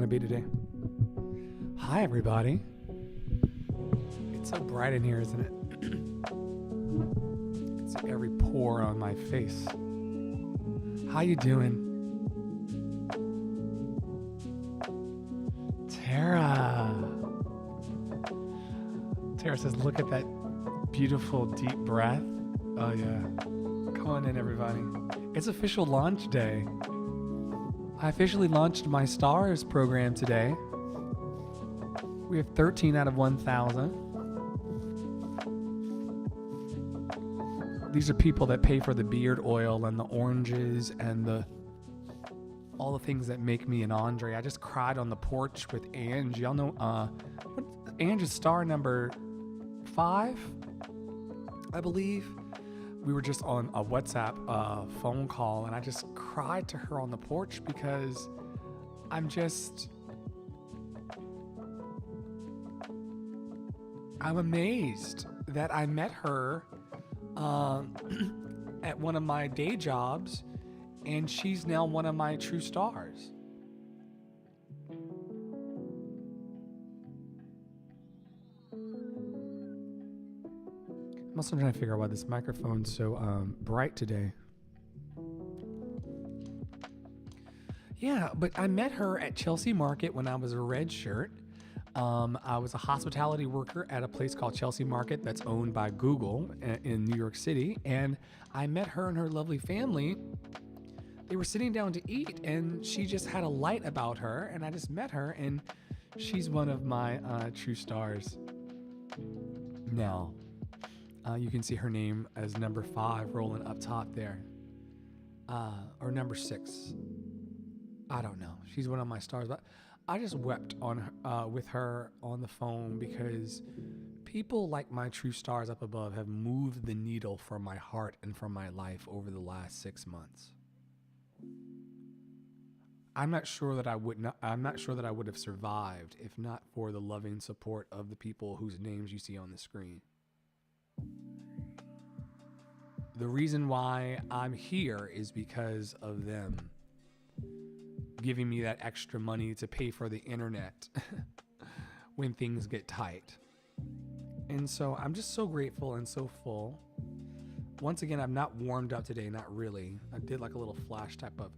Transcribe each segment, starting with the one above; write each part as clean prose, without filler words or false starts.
to be today. Hi, everybody. It's so bright in here, isn't it? You can see every pore on my face. How you doing? Tara. Tara says, look at that beautiful deep breath. Oh, yeah. Come on in, everybody. It's official launch day. I officially launched my stars program today. We have 13 out of 1,000. These are people that pay for the beard oil and the oranges and all the things that make me an Andre. I just cried on the porch with Ange. Y'all know Ange is star number 5, I believe. We were just on a WhatsApp phone call, and I just cried to her on the porch because I'm amazed that I met her at one of my day jobs, and she's now one of my true stars. I'm also trying to figure out why this microphone's so bright today. Yeah, but I met her at Chelsea Market when I was a red shirt. I was a hospitality worker at a place called Chelsea Market that's owned by Google in New York City. And I met her and her lovely family. They were sitting down to eat, and she just had a light about her. And I just met her, and she's one of my true stars. Now, you can see her name as number 5 rolling up top there. Or number 6. I don't know. She's one of my stars. But I just wept with her on the phone because people like my true stars up above have moved the needle for my heart and for my life over the last 6 months. I'm not sure that I would have survived if not for the loving support of the people whose names you see on the screen. The reason why I'm here is because of them giving me that extra money to pay for the internet when things get tight. And so I'm just so grateful and so full. Once again, I'm not warmed up today, not really. I did like a little flash type of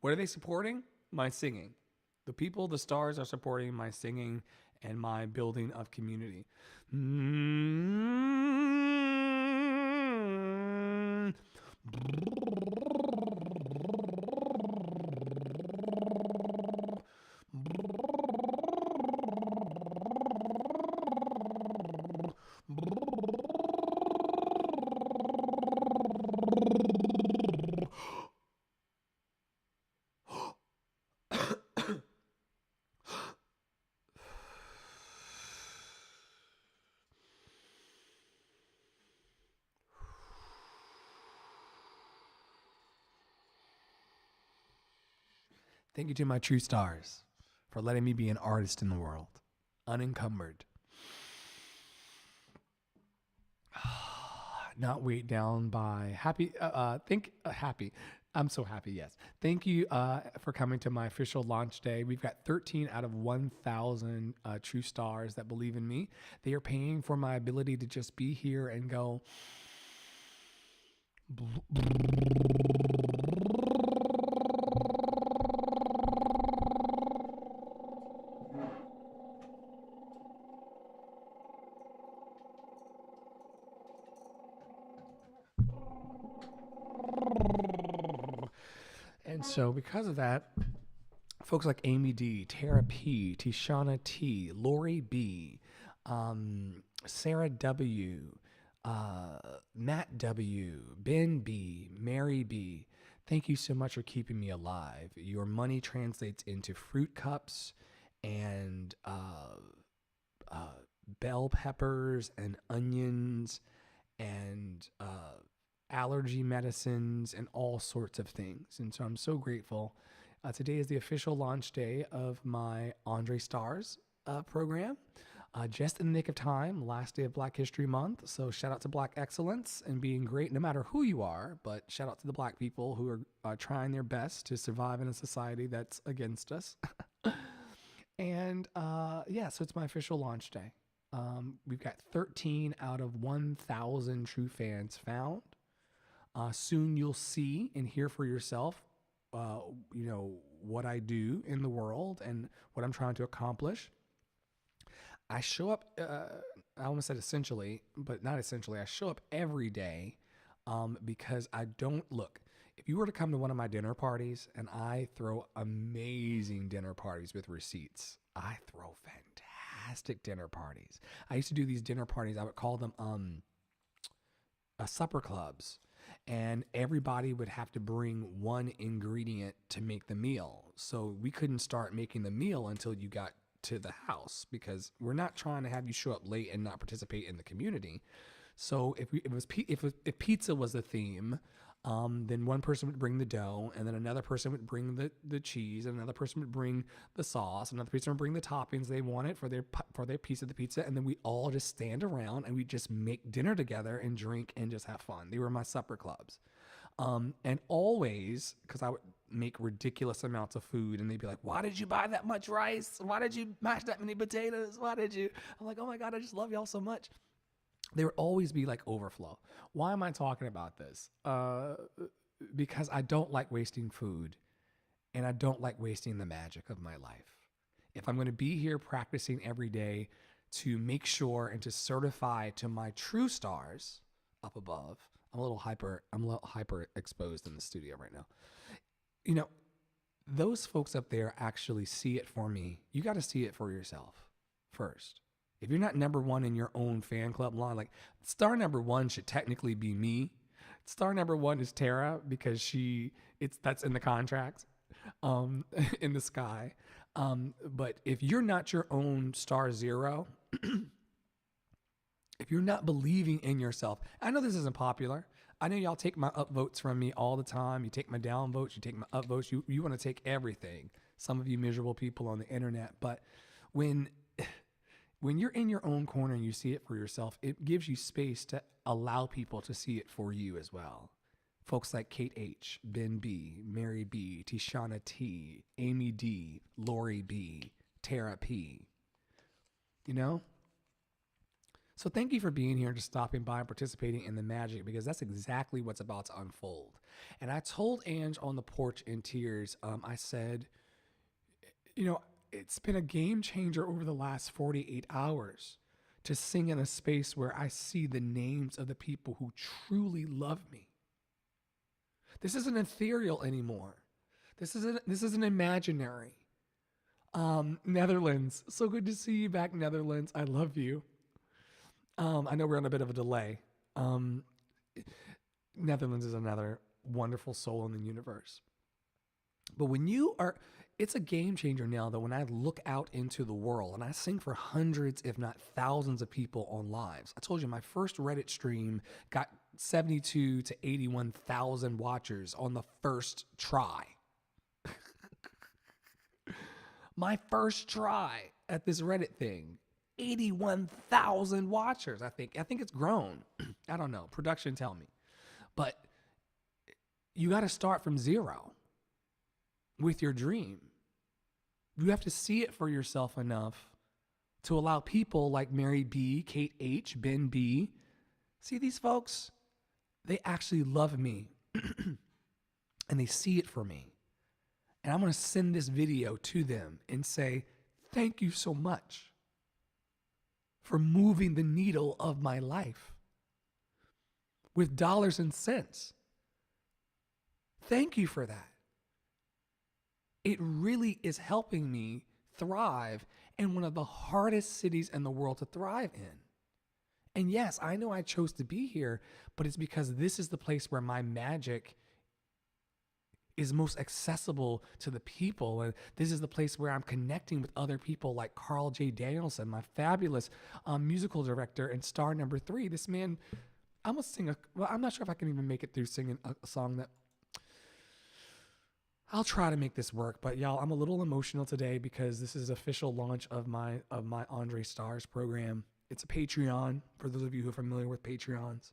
What are they supporting? My singing. The people, the stars are supporting my singing and my building of community. Thank you to my true stars for letting me be an artist in the world, unencumbered. Not weighed down by happy. Happy. I'm so happy. Yes. Thank you for coming to my official launch day. We've got 13 out of 1,000 true stars that believe in me. They are paying for my ability to just be here and go. And so because of that, folks like Amy D, Tara P, Tishana T, Lori B, Sarah W, Matt W, Ben B, Mary B, thank you so much for keeping me alive. Your money translates into fruit cups and bell peppers and onions and allergy medicines and all sorts of things. And so I'm so grateful. Today is the official launch day of my Andre Stars program. Just in the nick of time, last day of Black History Month. So shout out to Black excellence and being great no matter who you are, but shout out to the Black people who are trying their best to survive in a society that's against us. And yeah, so it's my official launch day. We've got 13 out of 1,000 true fans found. Soon you'll see and hear for yourself, what I do in the world and what I'm trying to accomplish. I show up, I almost said essentially, but not essentially. I show up every day because I don't look. If you were to come to one of my dinner parties, and I throw amazing dinner parties with receipts, I throw fantastic dinner parties. I used to do these dinner parties. I would call them supper clubs. And everybody would have to bring one ingredient to make the meal. So we couldn't start making the meal until you got to the house, because we're not trying to have you show up late and not participate in the community. So if pizza was the theme, then one person would bring the dough, and then another person would bring the cheese, and another person would bring the sauce, another person would bring the toppings they wanted for their piece of the pizza, and then we all just stand around and we just make dinner together and drink and just have fun. They were my supper clubs. And always, because I would make ridiculous amounts of food, and they'd be like, why did you buy that much rice? Why did you mash that many potatoes? Why did you? I'm like, oh my God, I just love y'all so much. There would always be like overflow. Why am I talking about this? Because I don't like wasting food, and I don't like wasting the magic of my life. If I'm going to be here practicing every day to make sure and to certify to my true stars up above, I'm a little hyper exposed in the studio right now. Those folks up there actually see it for me. You got to see it for yourself first. If you're not number one in your own fan club line, like star number one should technically be me. Star number one is Tara, because that's in the contract, in the sky. But if you're not your own star zero, if you're not believing in yourself, I know this isn't popular. I know y'all take my upvotes from me all the time. You take my downvotes, you take my upvotes. You want to take everything. Some of you miserable people on the internet. But when you're in your own corner and you see it for yourself, it gives you space to allow people to see it for you as well. Folks like Kate H, Ben B, Mary B, Tishana T, Amy D, Lori B, Tara P. So thank you for being here, just stopping by and participating in the magic, because that's exactly what's about to unfold. And I told Ange on the porch in tears, I said, it's been a game changer over the last 48 hours to sing in a space where I see the names of the people who truly love me. This isn't ethereal anymore. This isn't imaginary. Netherlands, so good to see you back, Netherlands. I love you. I know we're on a bit of a delay. Netherlands is another wonderful soul in the universe. But it's a game changer now that when I look out into the world and I sing for hundreds, if not thousands of people on lives. I told you my first Reddit stream got 72 to 81,000 watchers on the first try. My first try at this Reddit thing. 81,000 watchers, I think. I think it's grown. I don't know. Production tell me. But you got to start from zero with your dream. You have to see it for yourself enough to allow people like Mary B, Kate H, Ben B. See, these folks, they actually love me and they see it for me. And I'm going to send this video to them and say, thank you so much for moving the needle of my life with dollars and cents. Thank you for that. It really is helping me thrive in one of the hardest cities in the world to thrive in. And yes, I know I chose to be here, but it's because this is the place where my magic is most accessible to the people. And this is the place where I'm connecting with other people like Carl J. Danielson, my fabulous musical director and star number 3. This man, I'm going to sing well, I'm not sure if I can even make it through singing a song that, I'll try to make this work, but y'all, I'm a little emotional today because this is official launch of my Andre Stars program. It's a Patreon, for those of you who are familiar with Patreons.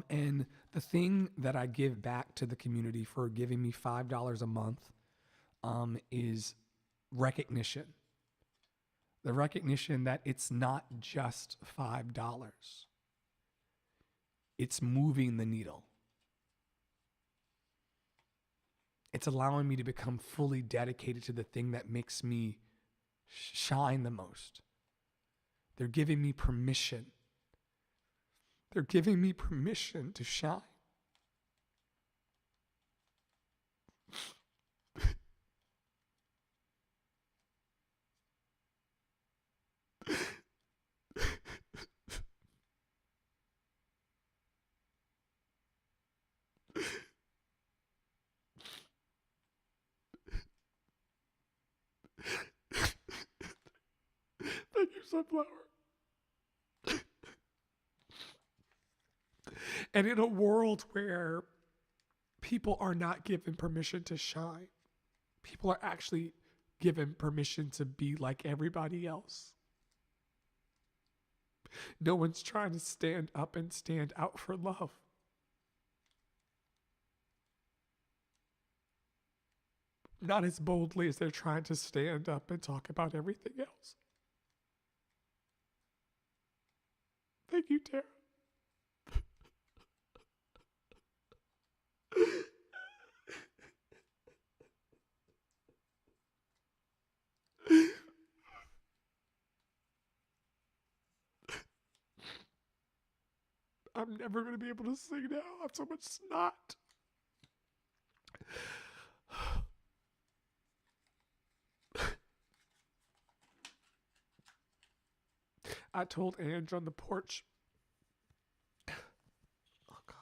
And the thing that I give back to the community for giving me $5 a month is recognition. The recognition that it's not just $5. It's moving the needle. It's allowing me to become fully dedicated to the thing that makes me shine the most. They're giving me permission. They're giving me permission to shine. Thank you, Sunflower. And in a world where people are not given permission to shine, people are actually given permission to be like everybody else. No one's trying to stand up and stand out for love. Not as boldly as they're trying to stand up and talk about everything else. Thank you, Tara. I'm never going to be able to sing now. I have so much snot. I told Ange on the porch. Oh, God.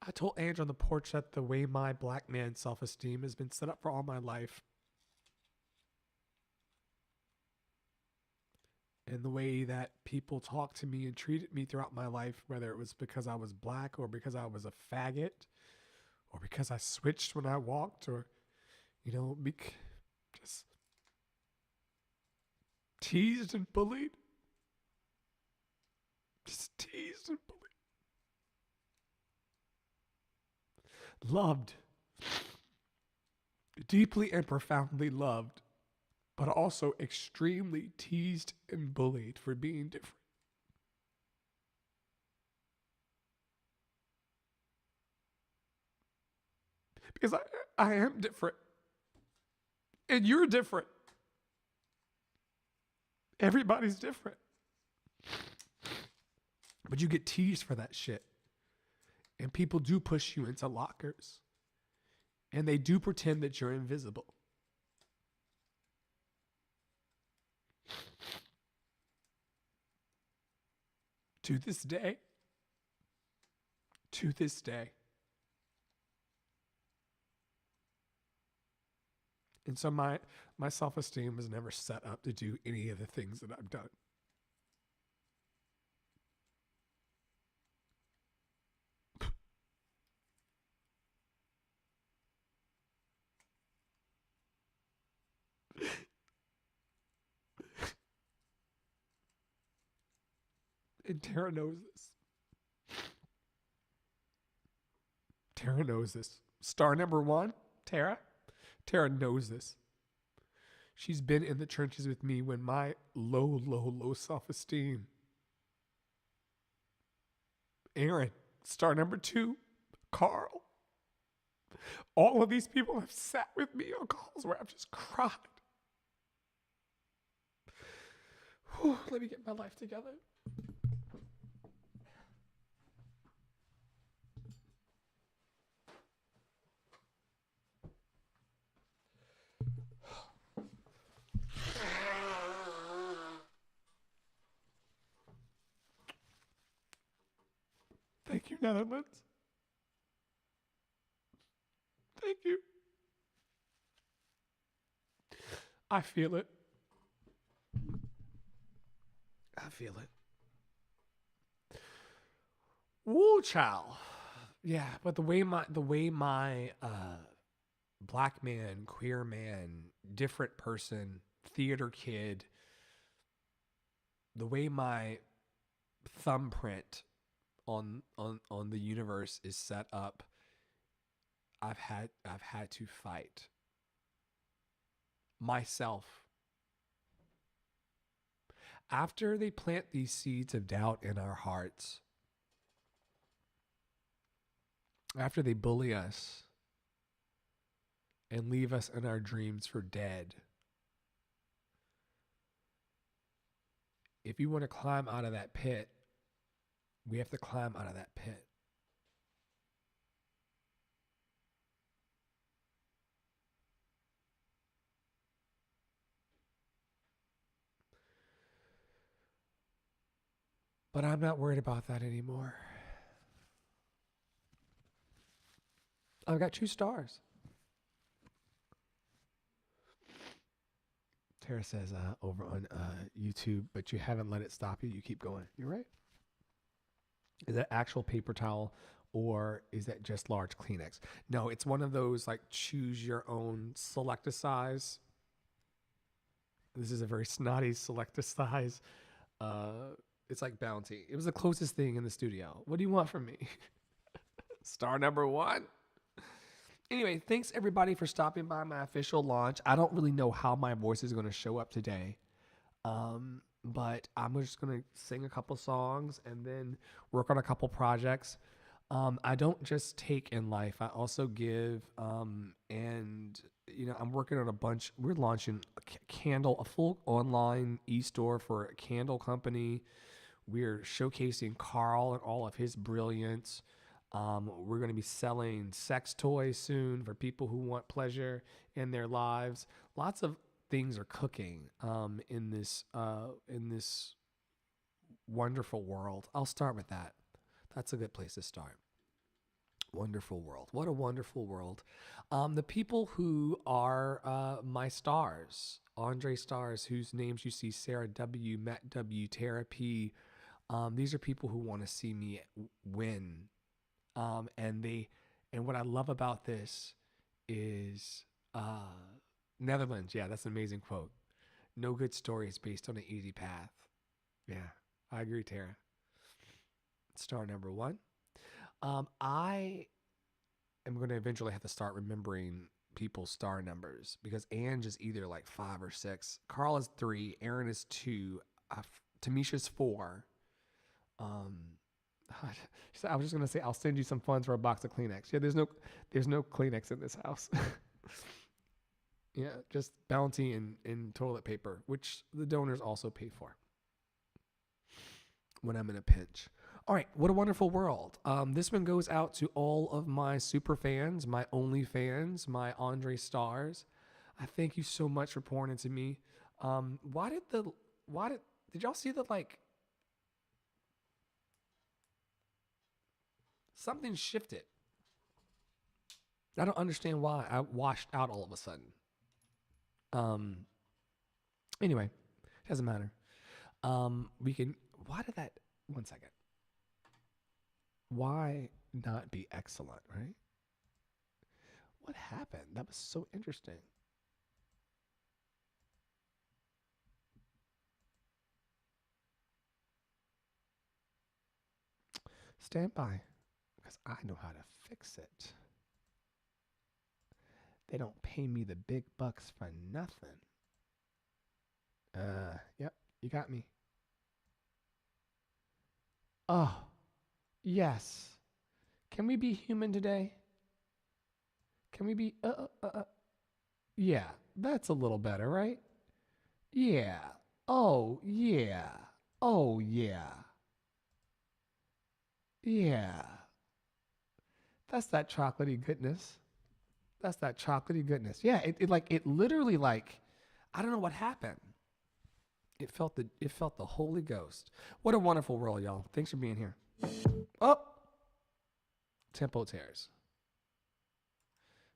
I told Ange on the porch that the way my black man self-esteem has been set up for all my life, and the way that people talked to me and treated me throughout my life, whether it was because I was black or because I was a faggot or because I switched when I walked or, just teased and bullied. Just teased and bullied. Loved. Deeply and profoundly loved, but also extremely teased and bullied for being different. Because I am different. And you're different. Everybody's different. But you get teased for that shit. And people do push you into lockers. And they do pretend that you're invisible. To this day. And so my self-esteem was never set up to do any of the things that I've done. And Tara knows this. Tara knows this. Star number 1, Tara. Tara knows this. She's been in the trenches with me when my low self-esteem. Aaron, star number 2, Carl. All of these people have sat with me on calls where I've just cried. Whew, let me get my life together. Netherlands. Thank you. I feel it. I feel it. Woo, child. Yeah, but the way my black man, queer man, different person, theater kid, the way my thumbprint on the universe is set up, I've had to fight myself. After they plant these seeds of doubt in our hearts, after they bully us and leave us in our dreams for dead, if you want to climb out of that pit, we have to climb out of that pit. But I'm not worried about that anymore. I've got 2 stars. Tara says over on YouTube, but you haven't let it stop you. You keep going. You're right. Is that actual paper towel or is that just large Kleenex? No, it's one of those like choose your own, select a size. This is a very snotty select a size. It's like Bounty. It was the closest thing in the studio. What do you want from me? Star number 1. Anyway, thanks everybody for stopping by my official launch. I don't really know how my voice is going to show up today. But I'm just going to sing a couple songs and then work on a couple projects. I don't just take in life. I also give. And, I'm working on a bunch. We're launching a full online e-store for a candle company. We're showcasing Carl and all of his brilliance. We're going to be selling sex toys soon for people who want pleasure in their lives. Lots of things are cooking in this wonderful world. I'll start with that. That's a good place to start. Wonderful world. What a wonderful world. The people who are my stars, Andre stars, whose names you see, Sarah W., Matt W., Tara P. These are people who want to see me win. And what I love about this is Netherlands. Yeah, that's an amazing quote. No good story is based on an easy path. Yeah, I agree, Tara. Star number 1. I am going to eventually have to start remembering people's star numbers because Ange is either like 5 or 6. Carl is 3. Aaron is 2. Tamisha's 4. I was just going to say, I'll send you some funds for a box of Kleenex. Yeah, there's no Kleenex in this house. Yeah, just Bounty and toilet paper, which the donors also pay for when I'm in a pinch. All right, what a wonderful world. This one goes out to all of my super fans, my only fans, my Andre stars. I thank you so much for pouring into me. Did y'all see that, like, something shifted? I don't understand why I washed out all of a sudden. Anyway, doesn't matter. One second. Why not be excellent, right? What happened? That was so interesting. Stand by, because I know how to fix it. They don't pay me the big bucks for nothing. Yep, you got me. Oh, yes. Can we be human today? Can we be, yeah, that's a little better, right? Yeah. Oh, yeah. Oh, yeah. Yeah. That's that chocolatey goodness. That's that chocolatey goodness. Yeah, it literally, like, I don't know what happened. It felt the Holy Ghost. What a wonderful world, y'all. Thanks for being here. Oh, tempo tears.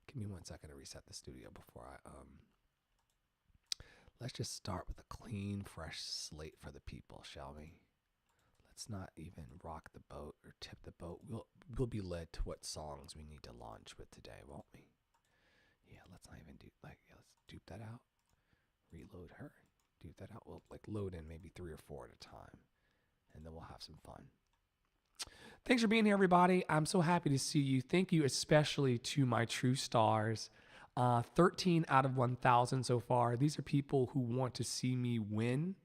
Give me 1 second to reset the studio before I let's just start with a clean, fresh slate for the people, shall we? Let's not even rock the boat or tip the boat. We'll be led to what songs we need to launch with today, won't we? Yeah, let's not even let's dupe that out. Reload her. Dupe that out. We'll load in maybe 3 or 4 at a time, and then we'll have some fun. Thanks for being here, everybody. I'm so happy to see you. Thank you especially to my true stars. 13 out of 1,000 so far. These are people who want to see me win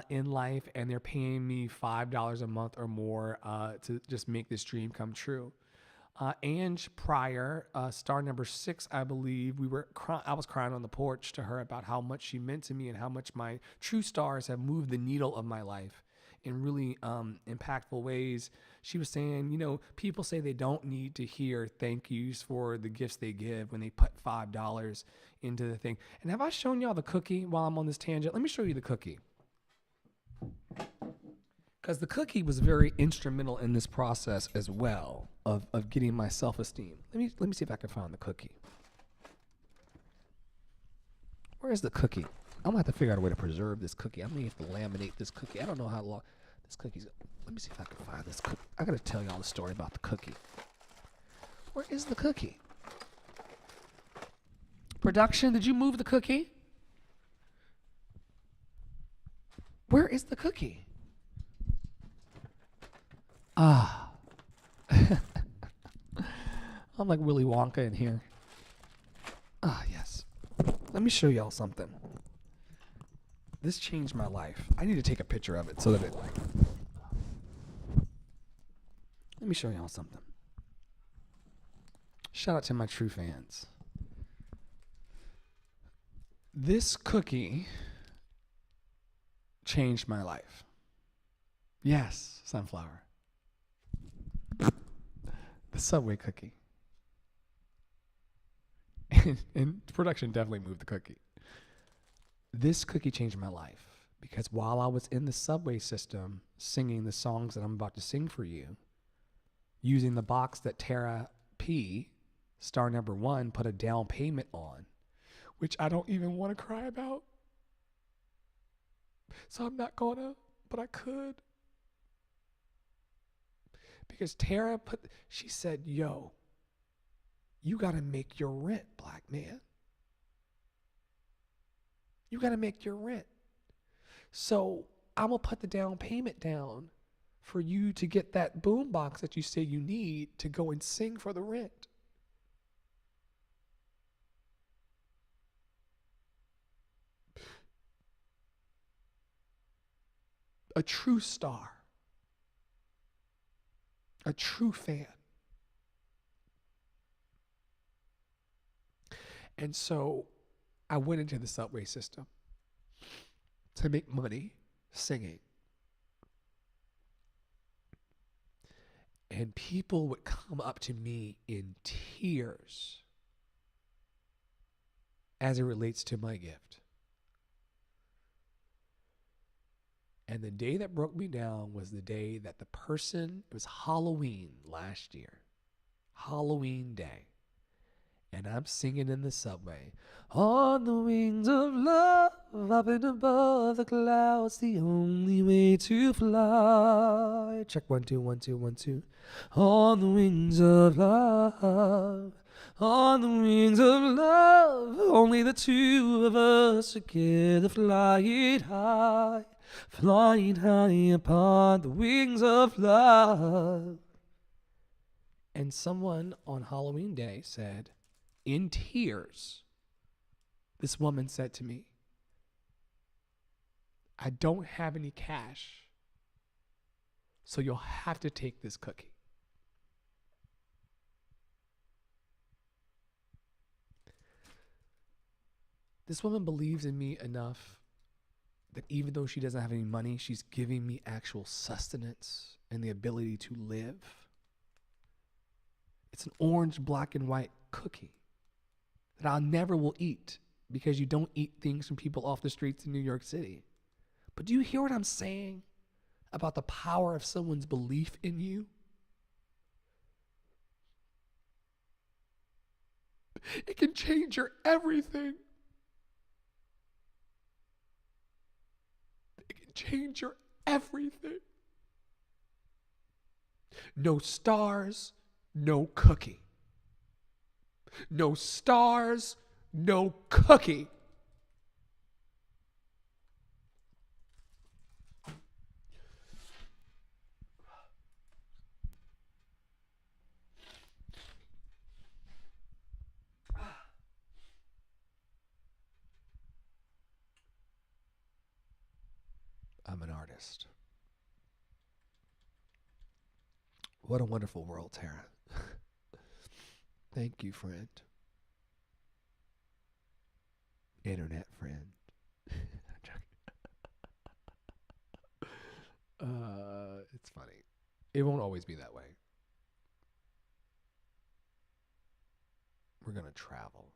in life, and they're paying me $5 a month or more to just make this dream come true. Ange Pryor, star number 6, I believe. I was crying on the porch to her about how much she meant to me and how much my true stars have moved the needle of my life in really impactful ways. She was saying, people say they don't need to hear thank yous for the gifts they give when they put $5 into the thing. And have I shown y'all the cookie while I'm on this tangent? Let me show you the cookie. Because the cookie was very instrumental in this process as well of getting my self-esteem. Let me see if I can find the cookie. Where is the cookie? I'm going to have to figure out a way to preserve this cookie. I'm going to have to laminate this cookie. I don't know how long this cookie's. Let me see if I can find this cookie. I got to tell y'all the story about the cookie. Where is the cookie? Production, did you move the cookie? Where is the cookie? I'm like Willy Wonka in here. Yes. Let me show y'all something. This changed my life. I need to take a picture of it so that it. Let me show y'all something. Shout out to my true fans. This cookie changed my life. Yes, sunflower. The Subway cookie. And production definitely moved the cookie. This cookie changed my life because while I was in the subway system singing the songs that I'm about to sing for you, using the box that Tara P, star number 1, put a down payment on, which I don't even want to cry about. So I'm not gonna, but I could. Because Tara she said, yo, you got to make your rent, black man. You got to make your rent. So I'm going to put the down payment down for you to get that boom box that you say you need to go and sing for the rent. A true star. A true fan. And so I went into the subway system to make money singing. And people would come up to me in tears as it relates to my gift. And the day that broke me down was the day that the person, it was Halloween last year, Halloween day. And I'm singing in the subway. On the wings of love, up and above the clouds, the only way to fly. Check 1 2 1 2 1 2. On the wings of love, on the wings of love, only the two of us together flying high upon the wings of love. And someone on Halloween day said, in tears, this woman said to me, I don't have any cash, so you'll have to take this cookie. This woman believes in me enough that even though she doesn't have any money, she's giving me actual sustenance and the ability to live. It's an orange, black, and white cookie that I never will eat because you don't eat things from people off the streets in New York City. But do you hear what I'm saying about the power of someone's belief in you? It can change your everything. It can change your everything. No stars, no cookie. No stars, no cookie. I'm an artist. What a wonderful world, Tara. Thank you, friend. Internet friend. It's funny. It won't always be that way. We're going to travel.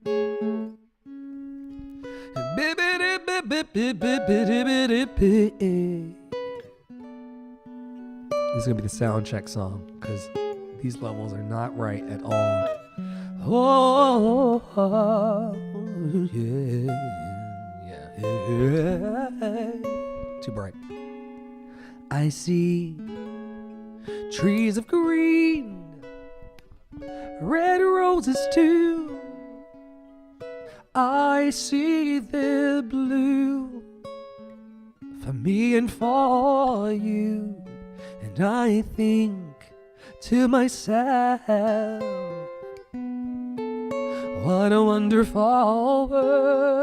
This is going to be the sound check song because these levels are not right at all. Oh, yeah. Too bright. I see trees of green, red roses too. I see the blue for me and for you. And I think to myself, what a wonderful world.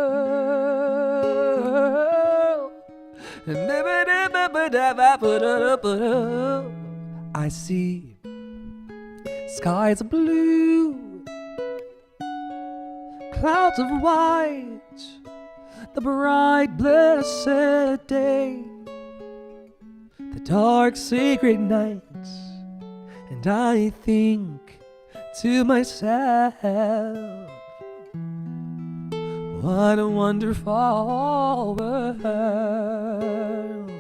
I see skies of blue, clouds of white, the bright blessed day, the dark sacred nights, and I think to myself, what a wonderful world.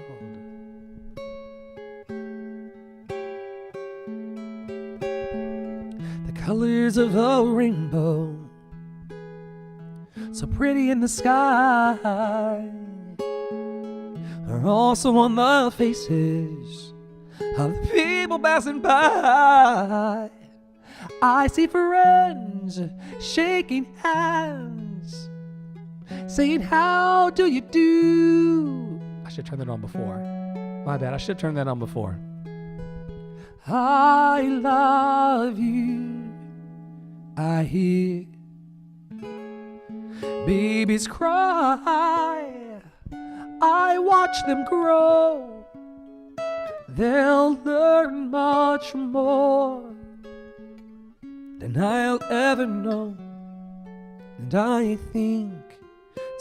The colors of a rainbow, so pretty in the sky, are also on the faces of the people passing by. I see friends shaking hands, saying, how do you do? I should turn that on before. My bad, I should turn that on before. I love you. I hear babies cry. I watch them grow. They'll learn much more than I'll ever know. And I think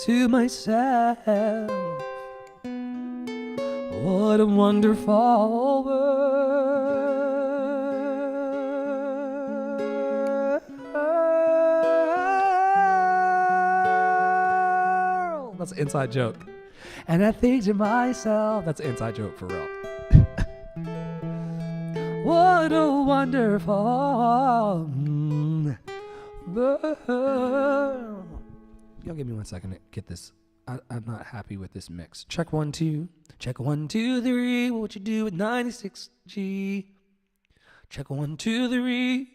to myself, what a wonderful world. That's an inside joke. And I think to myself, that's an inside joke for real. What a wonderful world. Y'all give me 1 second to get this. I'm not happy with this mix. Check 1, 2. Check 1, 2, 3. What you do with 96G? Check 1, 2, 3.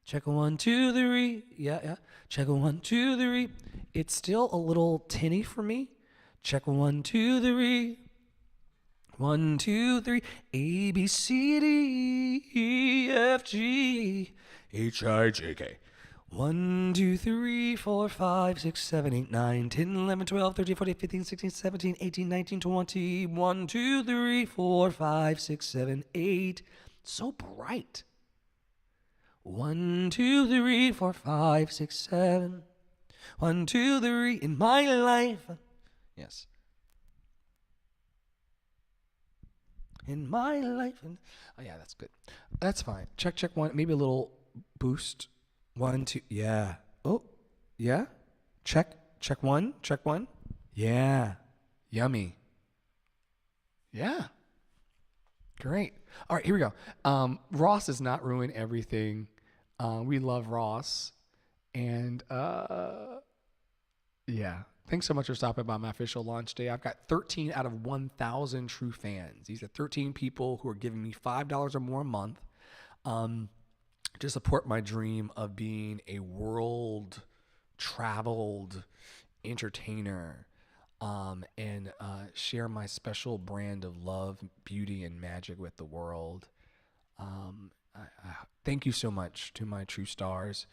Check 1, 2, 3. Yeah. Check 1, 2, 3. It's still a little tinny for me. Check 1, 2, 3. 1, 2, 3. A, B, C, D, E, F, G, H, I, J, K. 1, 2, 3, 4, 5, 6, 7, 8, 9, 10, 11, 12, 13, 14, 15, 16, 17, 18, 19, 20. 1, 2, 3, 4, 5, 6, 7, 8. So bright. 1, 2, 3, 4, 5, 6, 7. 1, 2, 3 in my life. Yes. In my life. Oh, yeah, that's good. That's fine. Check 1. Maybe a little boost. 1, 2. Yeah. Oh, yeah. Check 1. Check 1. Yeah. Yummy. Yeah. Great. All right, here we go. Ross does not ruin everything. We love Ross. And yeah, thanks so much for stopping by my official launch day. I've got 13 out of 1,000 true fans. These are 13 people who are giving me $5 or more a month to support my dream of being a world traveled entertainer and share my special brand of love, beauty, and magic with the world. Thank you so much to my true stars.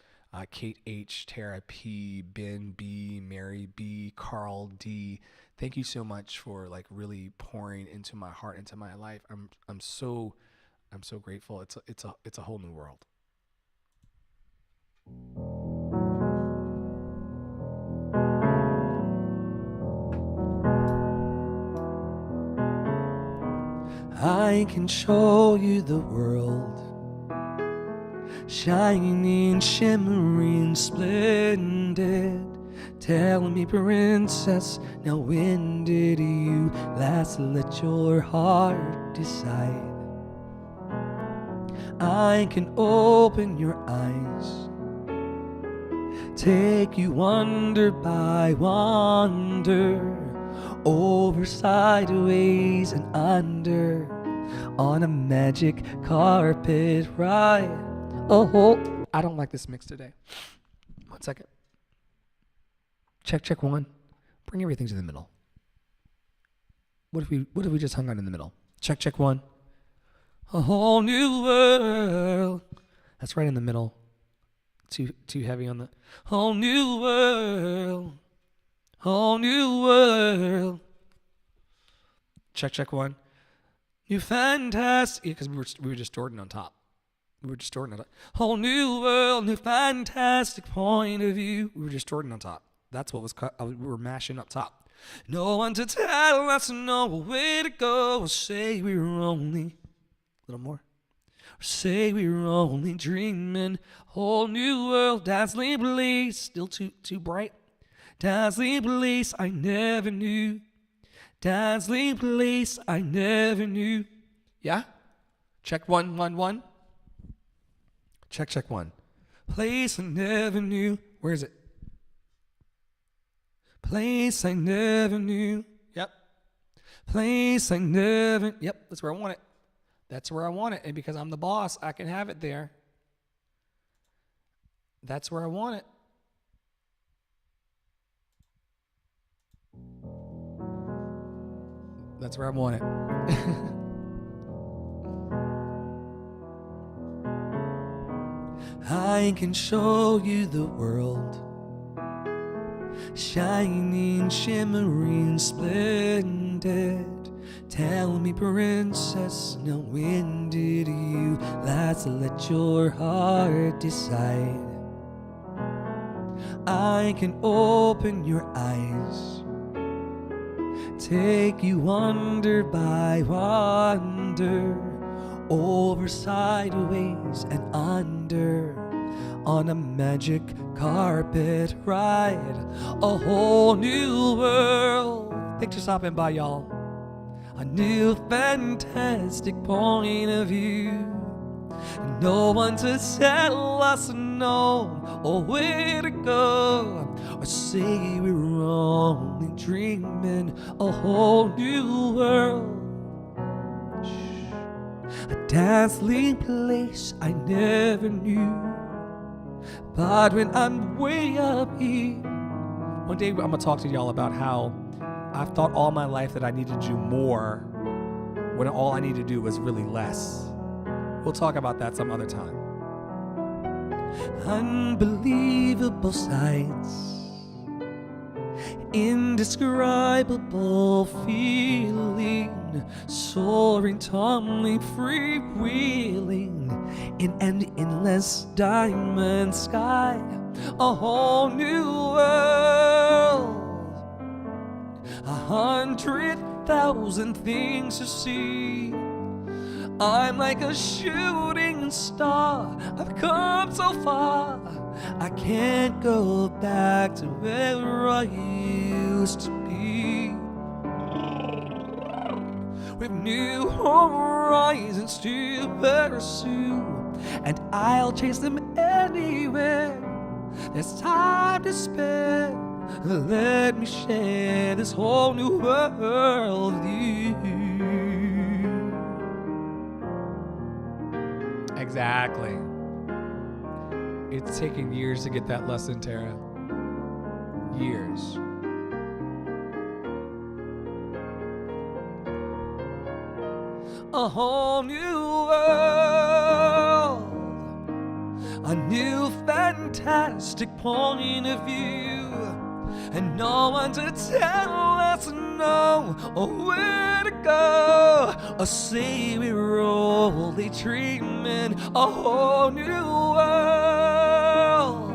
Kate H, Tara P, Ben B, Mary B, Carl D. Thank you so much for like really pouring into my heart, into my life. I'm so grateful. It's a whole new world. I can show you the world, shining, shimmering, splendid. Tell me, princess, now when did you last let your heart decide? I can open your eyes, take you wonder by wonder, over, sideways, and under, on a magic carpet ride. Oh, I don't like this mix today. 1 second. Check one. Bring everything to the middle. What if we just hung out in the middle? Check one. A whole new world. That's right in the middle. Too heavy on the whole new world. Whole new world. Check one. New fantastic. Because we were distorting on top. We were distorting on top. Whole new world, new fantastic point of view. We were distorting on top. That's what was cut. We were mashing up top. No one to tell us no way to go. Say we were only a little more. Say we were only dreaming. Whole new world, dazzling bliss. Still too bright. Dazzling bliss I never knew. Dazzling bliss I never knew. Yeah? Check one. Check one. Place I never knew. Where is it? Place I never knew. Yep. Place I never. Yep, that's where I want it. That's where I want it. And because I'm the boss, I can have it there. That's where I want it. That's where I want it. I can show you the world, shining, shimmering, splendid. Tell me, princess, now when did you last let your heart decide? I can open your eyes, take you wonder by wonder, over, sideways, and under, on a magic carpet ride. A whole new world. Thanks for stopping by, y'all. A new fantastic point of view. No one to tell us no or where to go, or say we were only dreaming. A whole new world, a dazzling place I never knew. But when I'm way up here, one day I'm gonna talk to y'all about how I've thought all my life that I needed to do more when all I need to do was really less. We'll talk about that some other time. Unbelievable sights, indescribable feeling, soaring, tumbling, freewheeling in an endless diamond sky. A whole new world, 100,000 things to see. I'm like a shooting star, I've come so far, I can't go back to where I used to be. We've new horizons to pursue, and I'll chase them anywhere. There's time to spare. Let me share this whole new world with you. Exactly. It's taken years to get that lesson, Tara. Years. A whole new world, a new fantastic point of view, and no one to tell us no or where to go, or say we're only dreaming. A whole new world,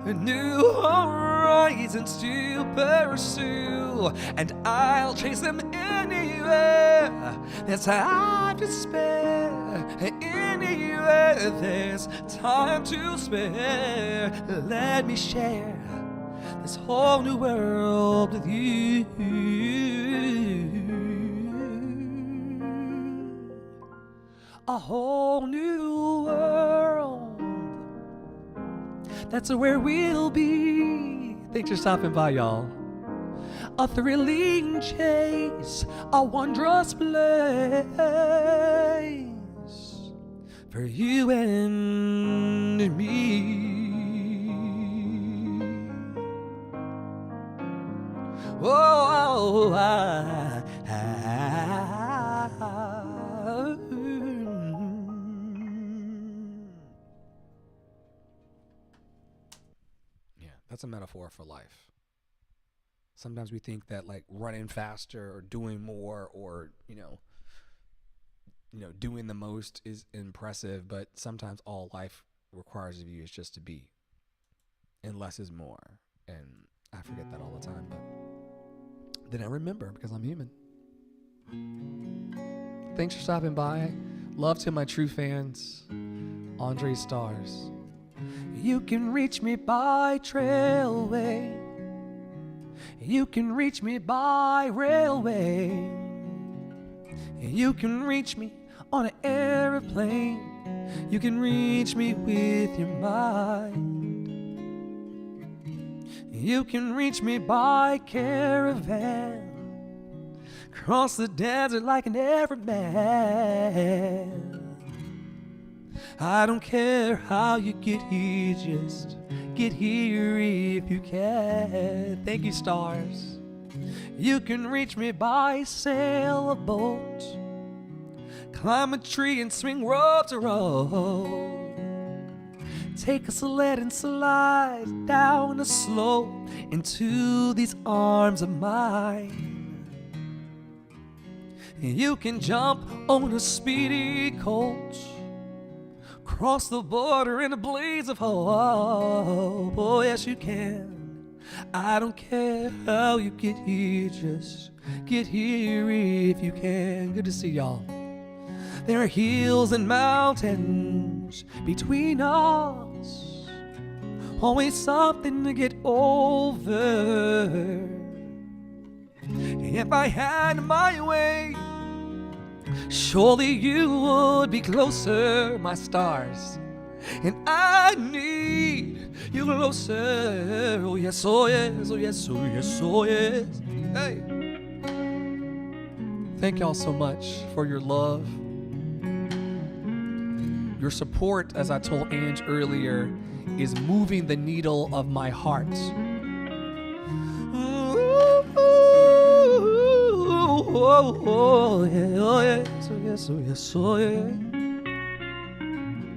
a new horizons to pursue, and I'll chase them anywhere. There's time to spare. Anywhere there's time to spare. Let me share this whole new world with you. A whole new world. That's where we'll be. Thanks for stopping by, y'all. A thrilling chase, a wondrous place for you and me. Oh, yeah, that's a metaphor for life. Sometimes we think that like running faster or doing more or, you know, doing the most is impressive, but sometimes all life requires of you is just to be. And less is more. And I forget that all the time, but then I remember because I'm human. Thanks for stopping by. Love to my true fans. Andre Stars. You can reach me by trailway. You can reach me by railway. You can reach me on an airplane. You can reach me with your mind. You can reach me by caravan. Cross the desert like an Arab man. I don't care how you get here, just get here if you can. Thank you, stars. You can reach me by sailboat. Climb a tree and swing rope to rope. Take a sled and slide down a slope into these arms of mine. You can jump on a speedy colt, cross the border in a blaze of hope. Oh, yes, you can. I don't care how you get here, just get here if you can. Good to see y'all. There are hills and mountains between us, always something to get over. If I had my way, surely you would be closer, my stars. And I need you closer. Oh yes, oh yes, oh yes, oh yes, oh yes. Hey. Thank y'all so much for your love. Your support, as I told Ange earlier, is moving the needle of my heart. Oh, yeah, oh, yes, oh, yes, oh, yes, oh, yeah.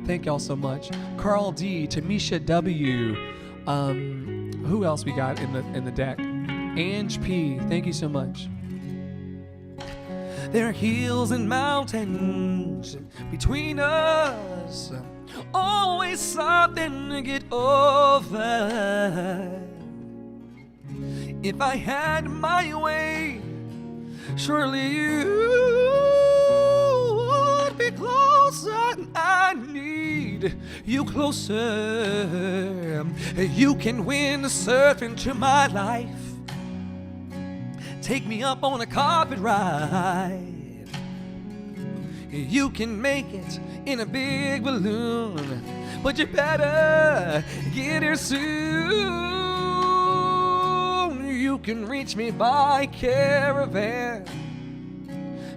Thank y'all so much. Carl D, Tamisha W. Who else we got in the deck? Ange P, thank you so much. There are hills and mountains between us, always something to get over. If I had my way, surely you would be closer. I need you closer. You can win the surf into my life. Take me up on a carpet ride. You can make it in a big balloon, but you better get here soon. You can reach me by caravan,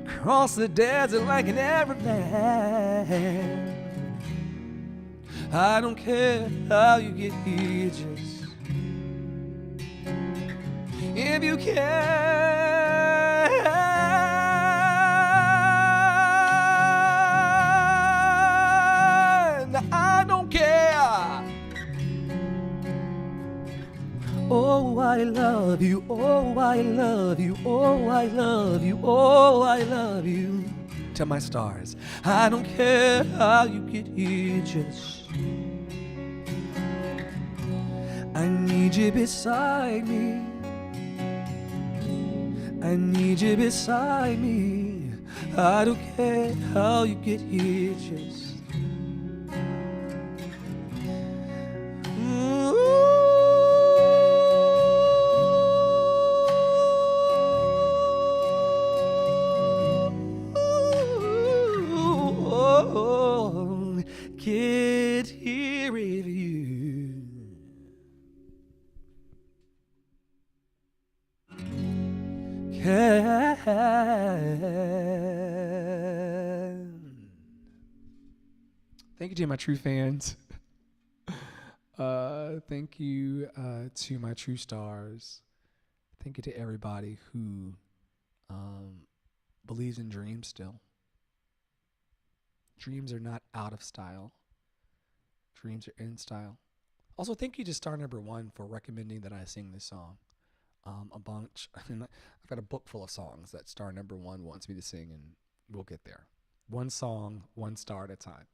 cross the desert like an Arab man. I don't care how you get here, just if you can. I don't care. Oh, I love you. Oh, I love you. Oh, I love you. Oh, I love you. To my stars, I don't care how you get here, just I need you beside me. I need you beside me. I don't care how you get here, just get here with you. Thank you to my true fans. Thank you to my true stars. Thank you to everybody who believes in dreams still. Dreams are not out of style. Dreams are in style. Also, thank you to Star Number One for recommending that I sing this song. A bunch. I've got a book full of songs that Star Number One wants me to sing, and we'll get there. One song, one star at a time.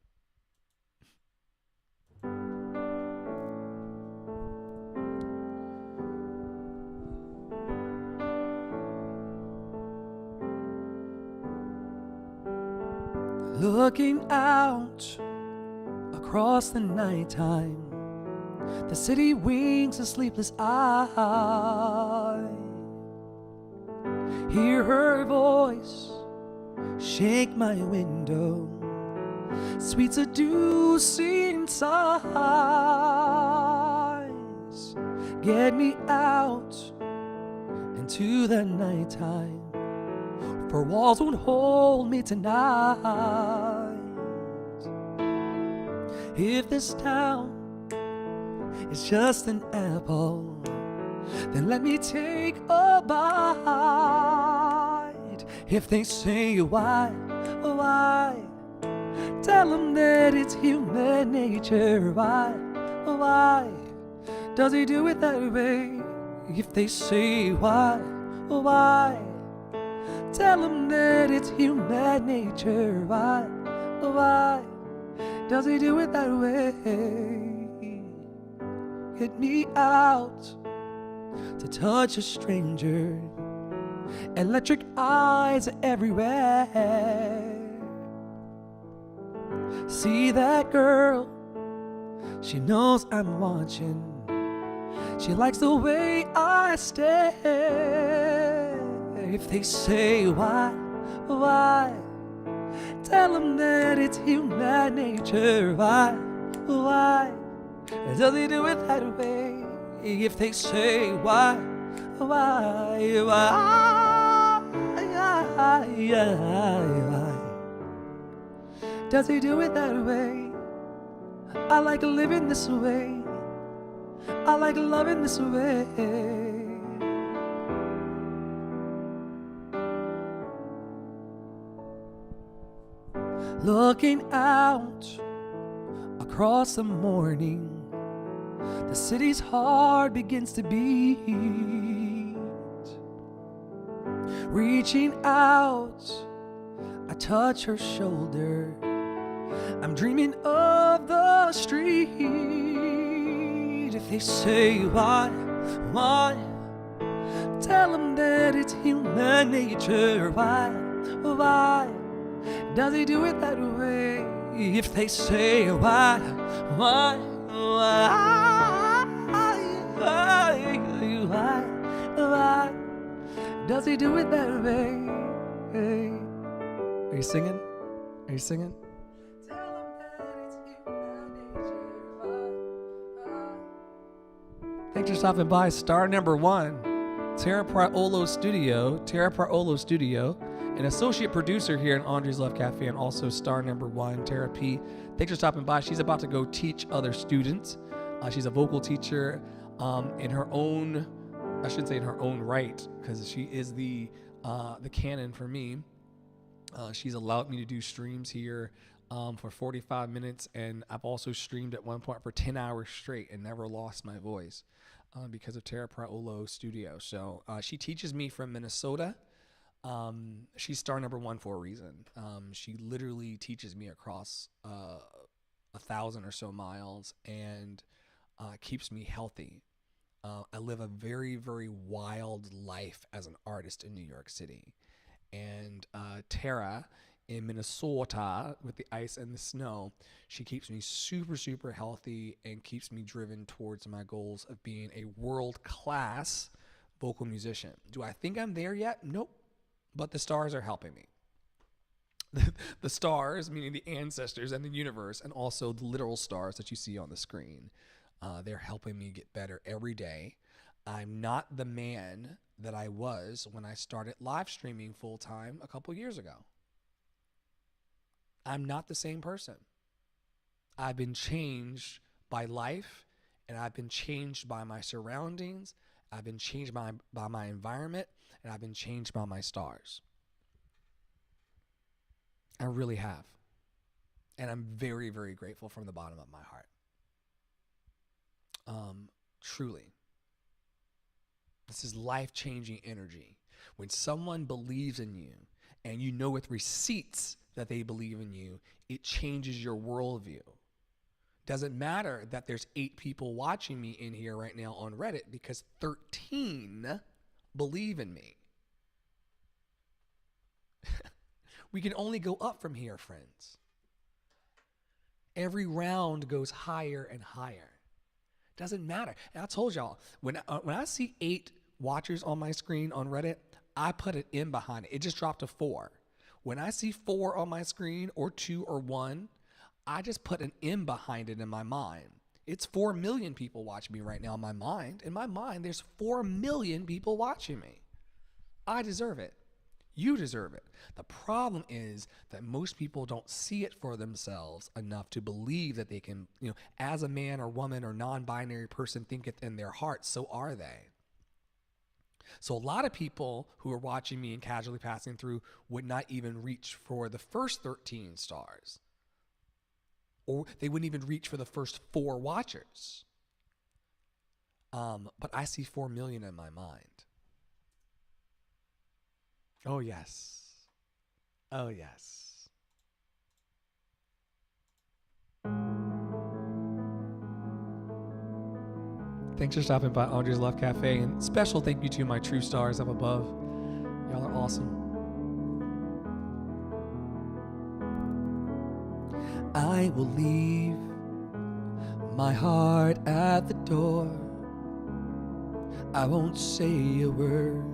Looking out across the nighttime, the city winks a sleepless eye. Hear her voice shake my window, sweet seducing sighs. Get me out into the nighttime, for walls won't hold me tonight. If this town is just an apple, then let me take a bite. If they say why, tell them that it's human nature. Why does he do it that way? If they say why, tell them that it's human nature. Why does he do it that way? Get me out to touch a stranger. Electric eyes are everywhere. See that girl, she knows I'm watching. She likes the way I stare. If they say why, tell them that it's human nature. Why does he do it that way? If they say why does he do it that way? I like living this way. I like loving this way. Looking out across the morning, the city's heart begins to beat. Reaching out, I touch her shoulder. I'm dreaming of the street. If they say why, tell them that it's human nature. Why does he do it that way? If they say why does he do it that way? Are you singing? Are you singing? Thanks for stopping by. Star number 1, Tara Praolo Studio, an associate producer here in Andre's Love Cafe, and also star number 1, Tara P. Thanks for stopping by. She's about to go teach other students. She's a vocal teacher in her own, I shouldn't say in her own right, because she is the canon for me. She's allowed me to do streams here for 45 minutes, and I've also streamed at one point for 10 hours straight and never lost my voice because of Tara Praolo Studio. So she teaches me from Minnesota. She's star number 1 for a reason. She literally teaches me across 1,000 or so miles and keeps me healthy. I live a very, very wild life as an artist in New York City. And Tara in Minnesota with the ice and the snow, she keeps me super, super healthy and keeps me driven towards my goals of being a world-class vocal musician. Do I think I'm there yet? Nope. But the stars are helping me. The stars, meaning the ancestors and the universe, and also the literal stars that you see on the screen, they're helping me get better every day. I'm not the man that I was when I started live streaming full time a couple years ago. I'm not the same person. I've been changed by life, and I've been changed by my surroundings. I've been changed by my environment, and I've been changed by my stars. I really have. And I'm very, very grateful from the bottom of my heart. Truly. This is life-changing energy. When someone believes in you and you know with receipts that they believe in you, it changes your worldview. Doesn't matter that there's 8 people watching me in here right now on Reddit because 13 believe in me. We can only go up from here, friends. Every round goes higher and higher. Doesn't matter. And I told y'all, when I see 8 watchers on my screen on Reddit, I put an M behind it. It just dropped to 4. When I see 4 on my screen, or 2 or 1, I just put an M behind it in my mind. It's 4 million people watching me right now in my mind. In my mind, there's 4 million people watching me. I deserve it. You deserve it. The problem is that most people don't see it for themselves enough to believe that they can, as a man or woman or non-binary person thinketh in their heart, so are they. So a lot of people who are watching me and casually passing through would not even reach for the first 13 stars. Or they wouldn't even reach for the first 4 watchers. But I see 4 million in my mind. Oh, yes. Oh, yes. Thanks for stopping by Andre's Love Cafe, and special thank you to my true stars up above. Y'all are awesome. I will leave my heart at the door. I won't say a word.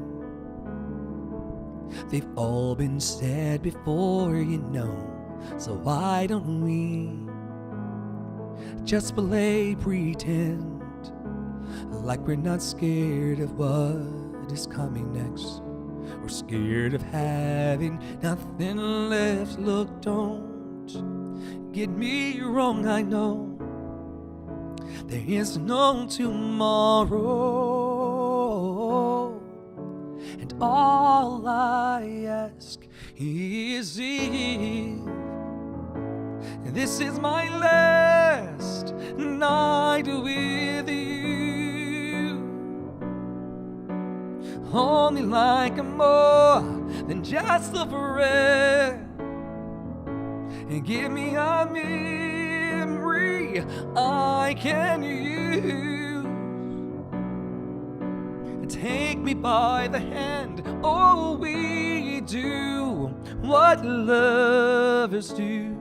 They've all been said before, so why don't we just play pretend like we're not scared of what is coming next. We're scared of having nothing left. Look, don't get me wrong, I know there is no tomorrow. And all I ask is if this is my last night with you, hold me like I'm more than just a friend, and give me a memory I can use. Take me by the hand, oh, we do what lovers do,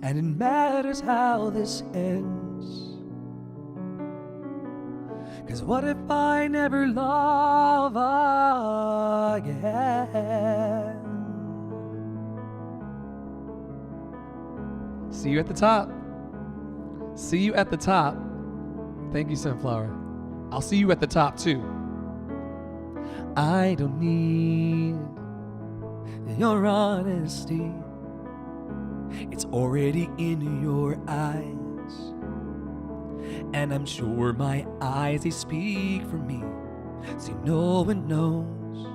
and it matters how this ends. 'Cause what if I never love again? See you at the top. See you at the top. Thank you, Sunflower. I'll see you at the top too. I don't need your honesty. It's already in your eyes. And I'm sure my eyes, they speak for me. See, no one knows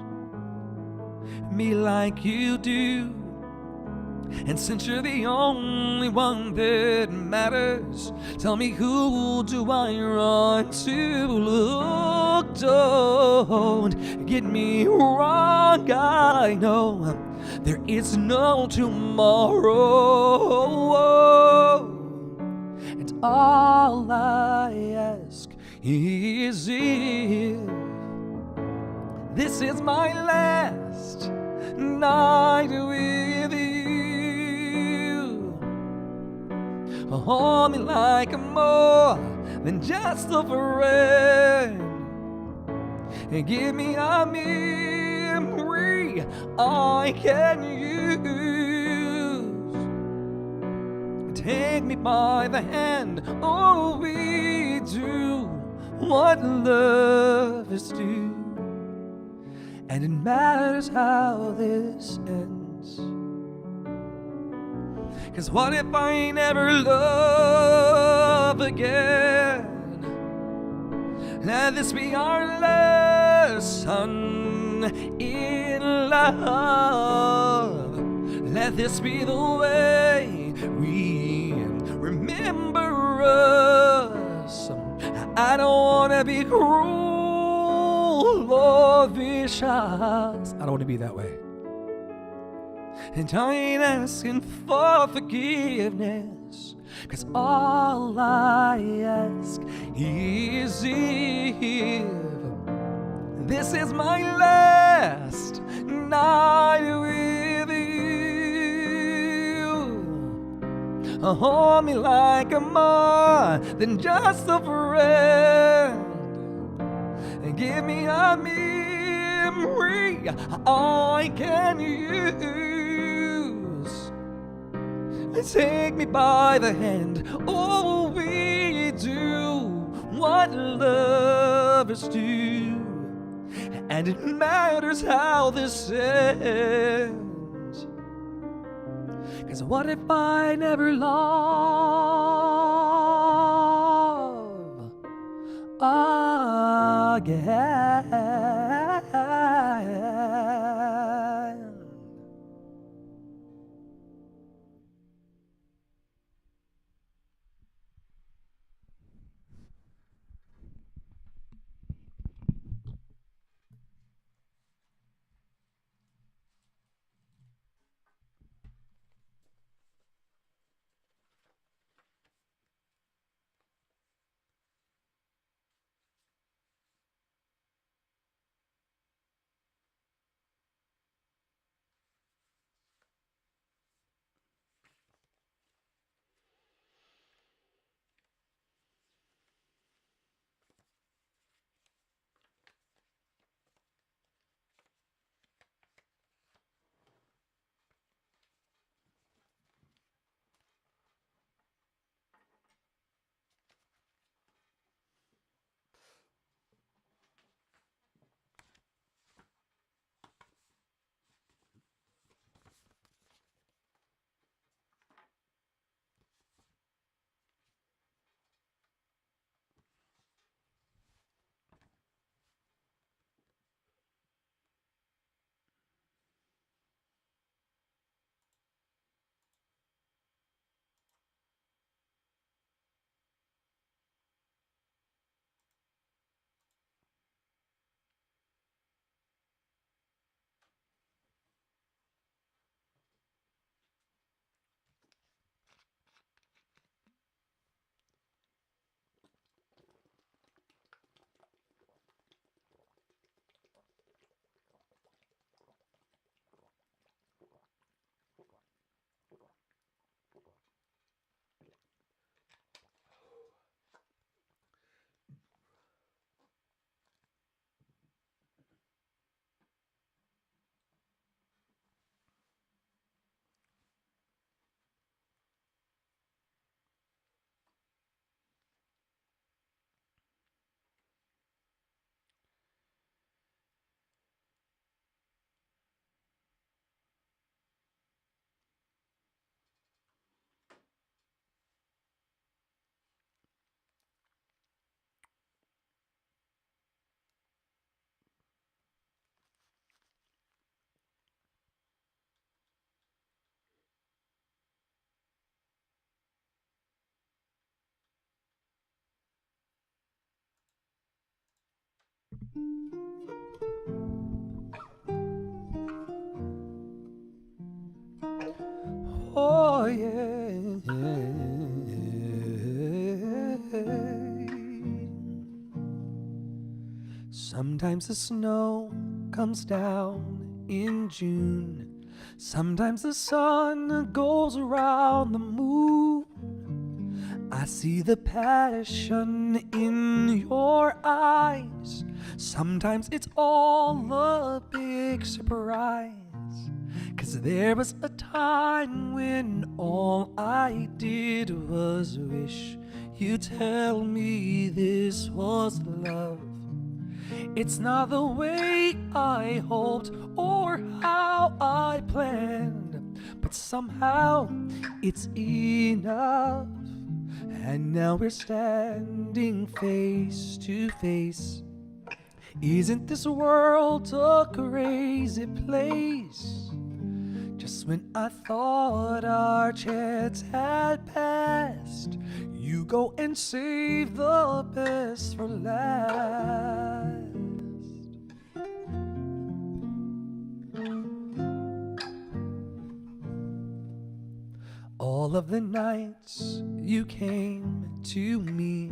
me like you do. And since you're the only one that matters, tell me, who do I run to? Look, don't get me wrong, I know there is no tomorrow. And all I ask is if this is my last night with you. Hold me like I'm more than just a friend, and give me a memory I can use. Take me by the hand, oh, we do what lovers do, and it matters how this ends. 'Cause what if I never love again? Let this be our lesson in love. Let this be the way we remember us. I don't want to be cruel or vicious. I don't want to be that way. And I ain't asking for forgiveness, 'cause all I ask is if this is my last night with you. Hold me like I'm more than just a friend, and give me a memory I can use. Take me by the hand, oh, we do what lovers do, and it matters how this ends. 'Cause what if I never love again? Oh, yeah. Sometimes the snow comes down in June. Sometimes the sun goes around the moon. I see the passion in your eyes. Sometimes it's all a big surprise. 'Cause there was a time when all I did was wish you'd tell me this was love. It's not the way I hoped or how I planned, but somehow it's enough. And now we're standing face to face. Isn't this world a crazy place? Just when I thought our chance had passed, you go and save the best for last. All of the nights you came to me,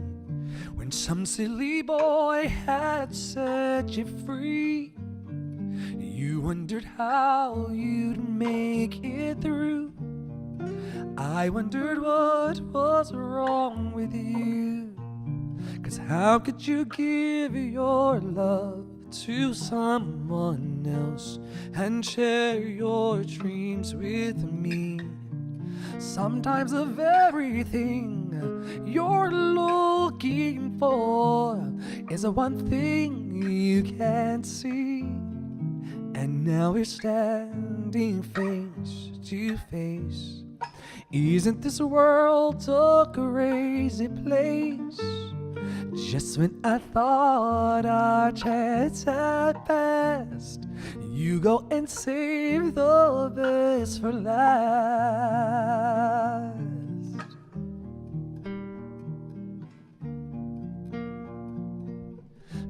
when some silly boy had set you free, you wondered how you'd make it through. I wondered what was wrong with you. 'Cause how could you give your love to someone else and share your dreams with me? Sometimes the very thing you're looking for is the one thing you can't see. And now we're standing face to face. Isn't this world a crazy place? Just when I thought our chance had passed, you go and save the best for last.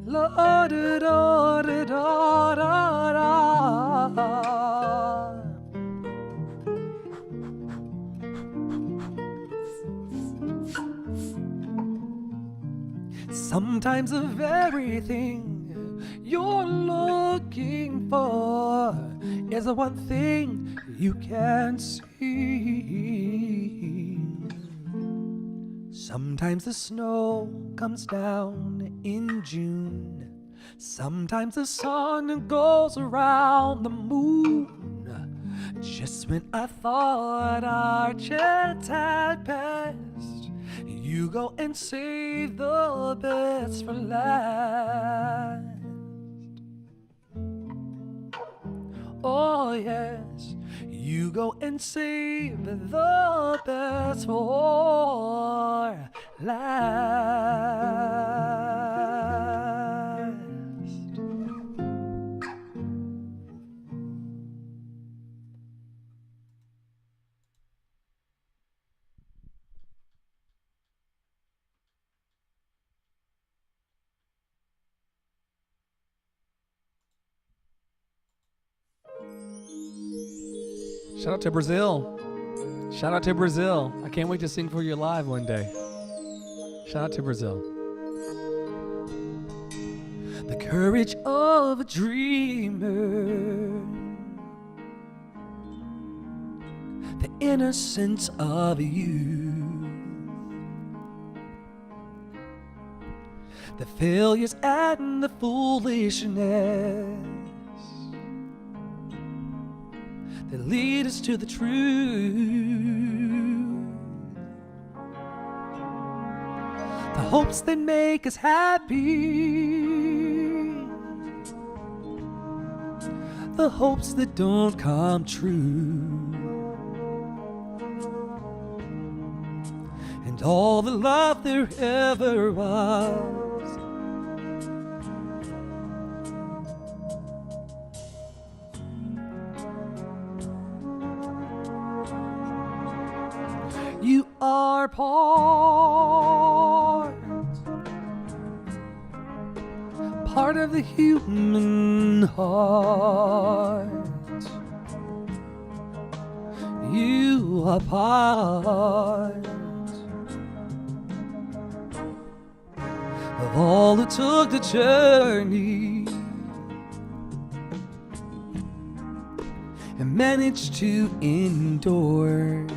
La da da da da da da. Sometimes the very thing you're looking for is the one thing you can't see. Sometimes the snow comes down in June. Sometimes the sun goes around the moon. Just when I thought our chance had passed, you go and save the best for last. Oh yes, you go and save the best for last. Shout out to Brazil. Shout out to Brazil. I can't wait to sing for you live one day. Shout out to Brazil. The courage of a dreamer, the innocence of you, the failures and the foolishness that lead us to the truth, the hopes that make us happy, the hopes that don't come true, and all the love there ever was. You are part of the human heart. You are part of all it took the journey and managed to endure.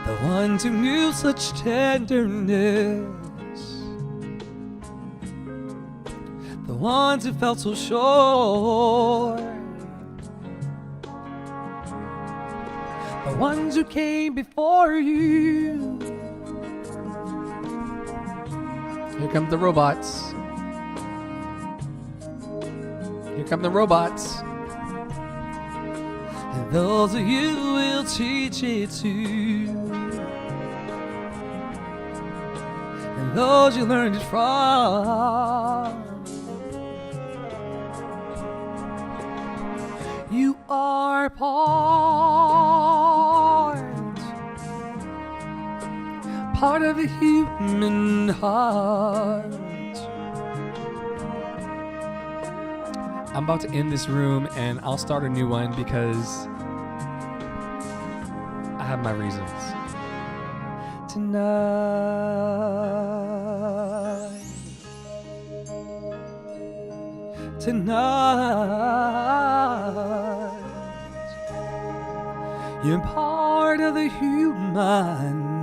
The ones who knew such tenderness, the ones who felt so sure, the ones who came before you. Here come the robots. Here come the robots. And those of you will teach it to. And those you learned it from. You are part of the human heart. I'm about to end this room and I'll start a new one because I have my reasons. Tonight, you're part of the human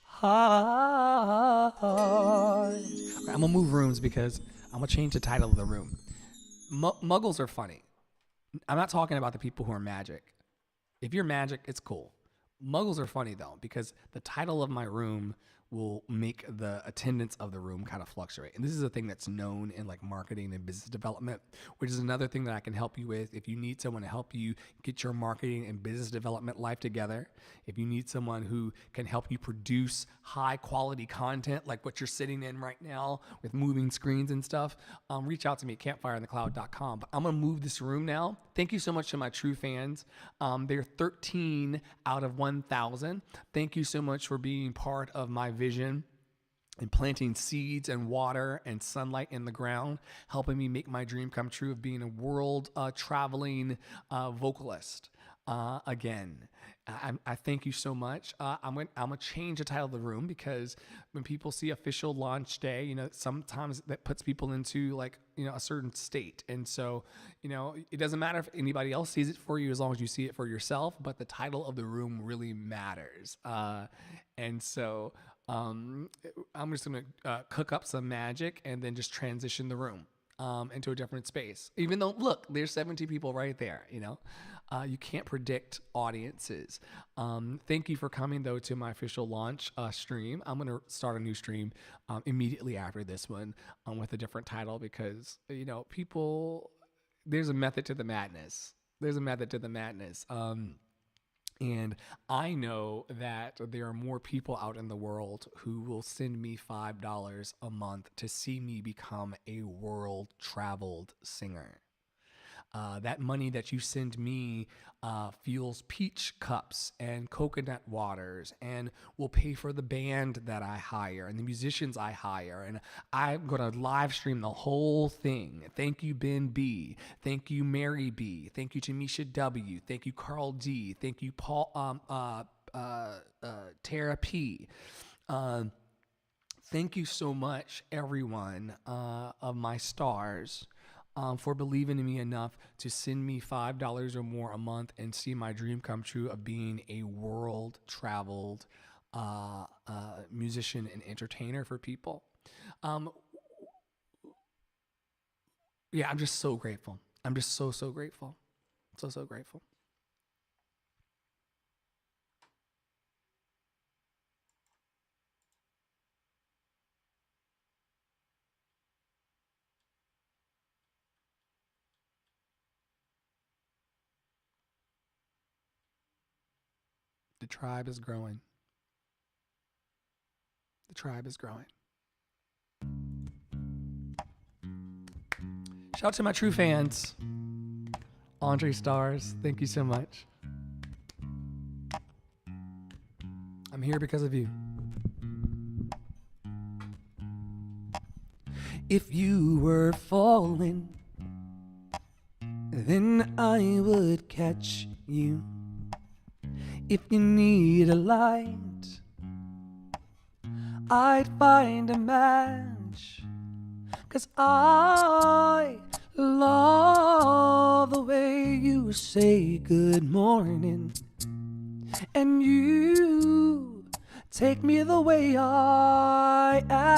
heart. Okay, I'm gonna move rooms because I'm gonna change the title of the room. Muggles are funny. I'm not talking about the people who are magic. If you're magic, it's cool. Muggles are funny though, because the title of my room will make the attendance of the room kind of fluctuate. And this is a thing that's known in like marketing and business development, which is another thing that I can help you with. If you need someone to help you get your marketing and business development life together, if you need someone who can help you produce high quality content like what you're sitting in right now with moving screens and stuff, reach out to me at campfireinthecloud.com. But I'm gonna move this room now. Thank you so much to my true fans. They're 13 out of 1,000. Thank you so much for being part of my vision and planting seeds and water and sunlight in the ground, helping me make my dream come true of being a world traveling vocalist again. I thank you so much. I'm gonna change the title of the room because when people see official launch day, you know, sometimes that puts people into like, you know, a certain state. And so, you know, it doesn't matter if anybody else sees it for you as long as you see it for yourself, but the title of the room really matters. And so I'm just gonna cook up some magic and then just transition the room into a different space. Even though, look, there's 70 people right there, you know. You can't predict audiences. Thank you for coming, though, to my official launch stream. I'm going to start a new stream immediately after this one with a different title because, you know, there's a method to the madness. There's a method to the madness. And I know that there are more people out in the world who will send me $5 a month to see me become a world-traveled singer. That money that you send me fuels peach cups and coconut waters and will pay for the band that I hire and the musicians I hire. And I'm going to live stream the whole thing. Thank you, Ben B. Thank you, Mary B. Thank you, Tamisha W. Thank you, Carl D. Thank you, Paul, Tara P. Thank you so much, everyone of my stars. For believing in me enough to send me $5 or more a month and see my dream come true of being a world-traveled musician and entertainer for people. Yeah, I'm just so grateful. I'm just so grateful. So grateful. The tribe is growing. The tribe is growing. Shout out to my true fans. Andre Stars, thank you so much. I'm here because of you. If you were falling, then I would catch you. If you need a light, I'd find a match. 'Cause I love the way you say good morning, and you take me the way I am.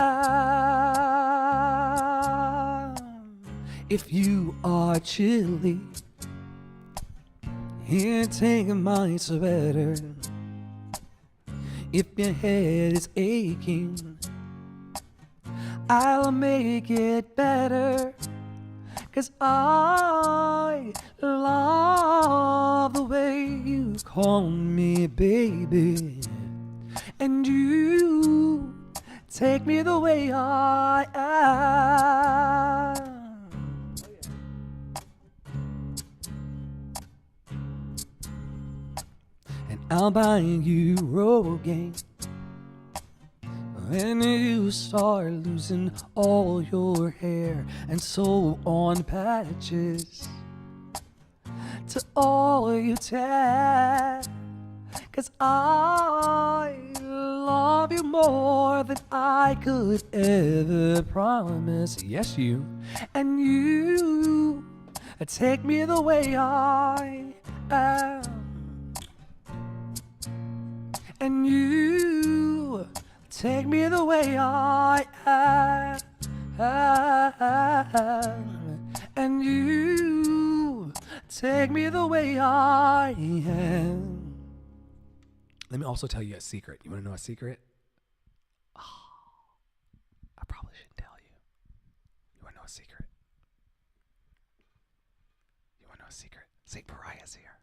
If you are chilly, here, take my sweater. If your head is aching, I'll make it better. 'Cause I love the way you call me baby, and you take me the way I am. And I'll buy you Rogaine when you start losing all your hair and sew on patches to all you tat. 'Cause I love you more than I could ever promise. Yes, you. And you take me the way I am. And you take me the way I am. And you take me the way I am. Let me also tell you a secret. You want to know a secret? Oh, I probably shouldn't tell you. You want to know a secret? You want to know a secret? St. Pariah's here.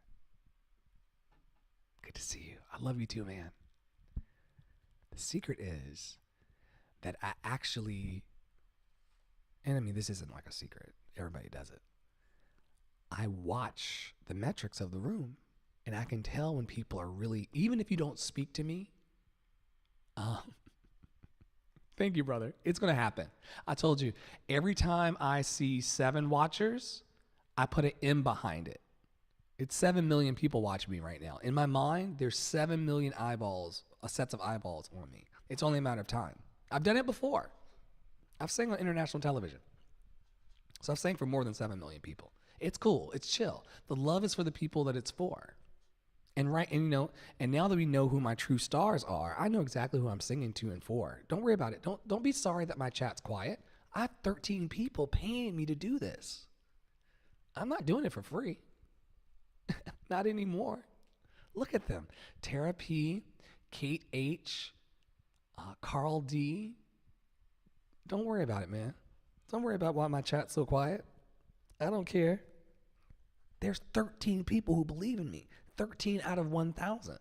Good to see you. I love you too, man. The secret is that I actually, and I mean, this isn't like a secret. Everybody does it. I watch the metrics of the room, and I can tell when people are really, even if you don't speak to me, thank you, brother. It's going to happen. I told you, every time I see 7 watchers, I put an M behind it. It's 7 million people watching me right now. In my mind, there's 7 million eyeballs, sets of eyeballs on me. It's only a matter of time. I've done it before. I've sang on international television. So I've sang for more than 7 million people. It's cool. It's chill. The love is for the people that it's for. And now that we know who my true stars are, I know exactly who I'm singing to and for. Don't worry about it. Don't be sorry that my chat's quiet. I have 13 people paying me to do this. I'm not doing it for free. Not anymore. Look at them. Tara P, Kate H, Carl D. Don't worry about it, man. Don't worry about why my chat's so quiet. I don't care. There's 13 people who believe in me. 13 out of 1,000.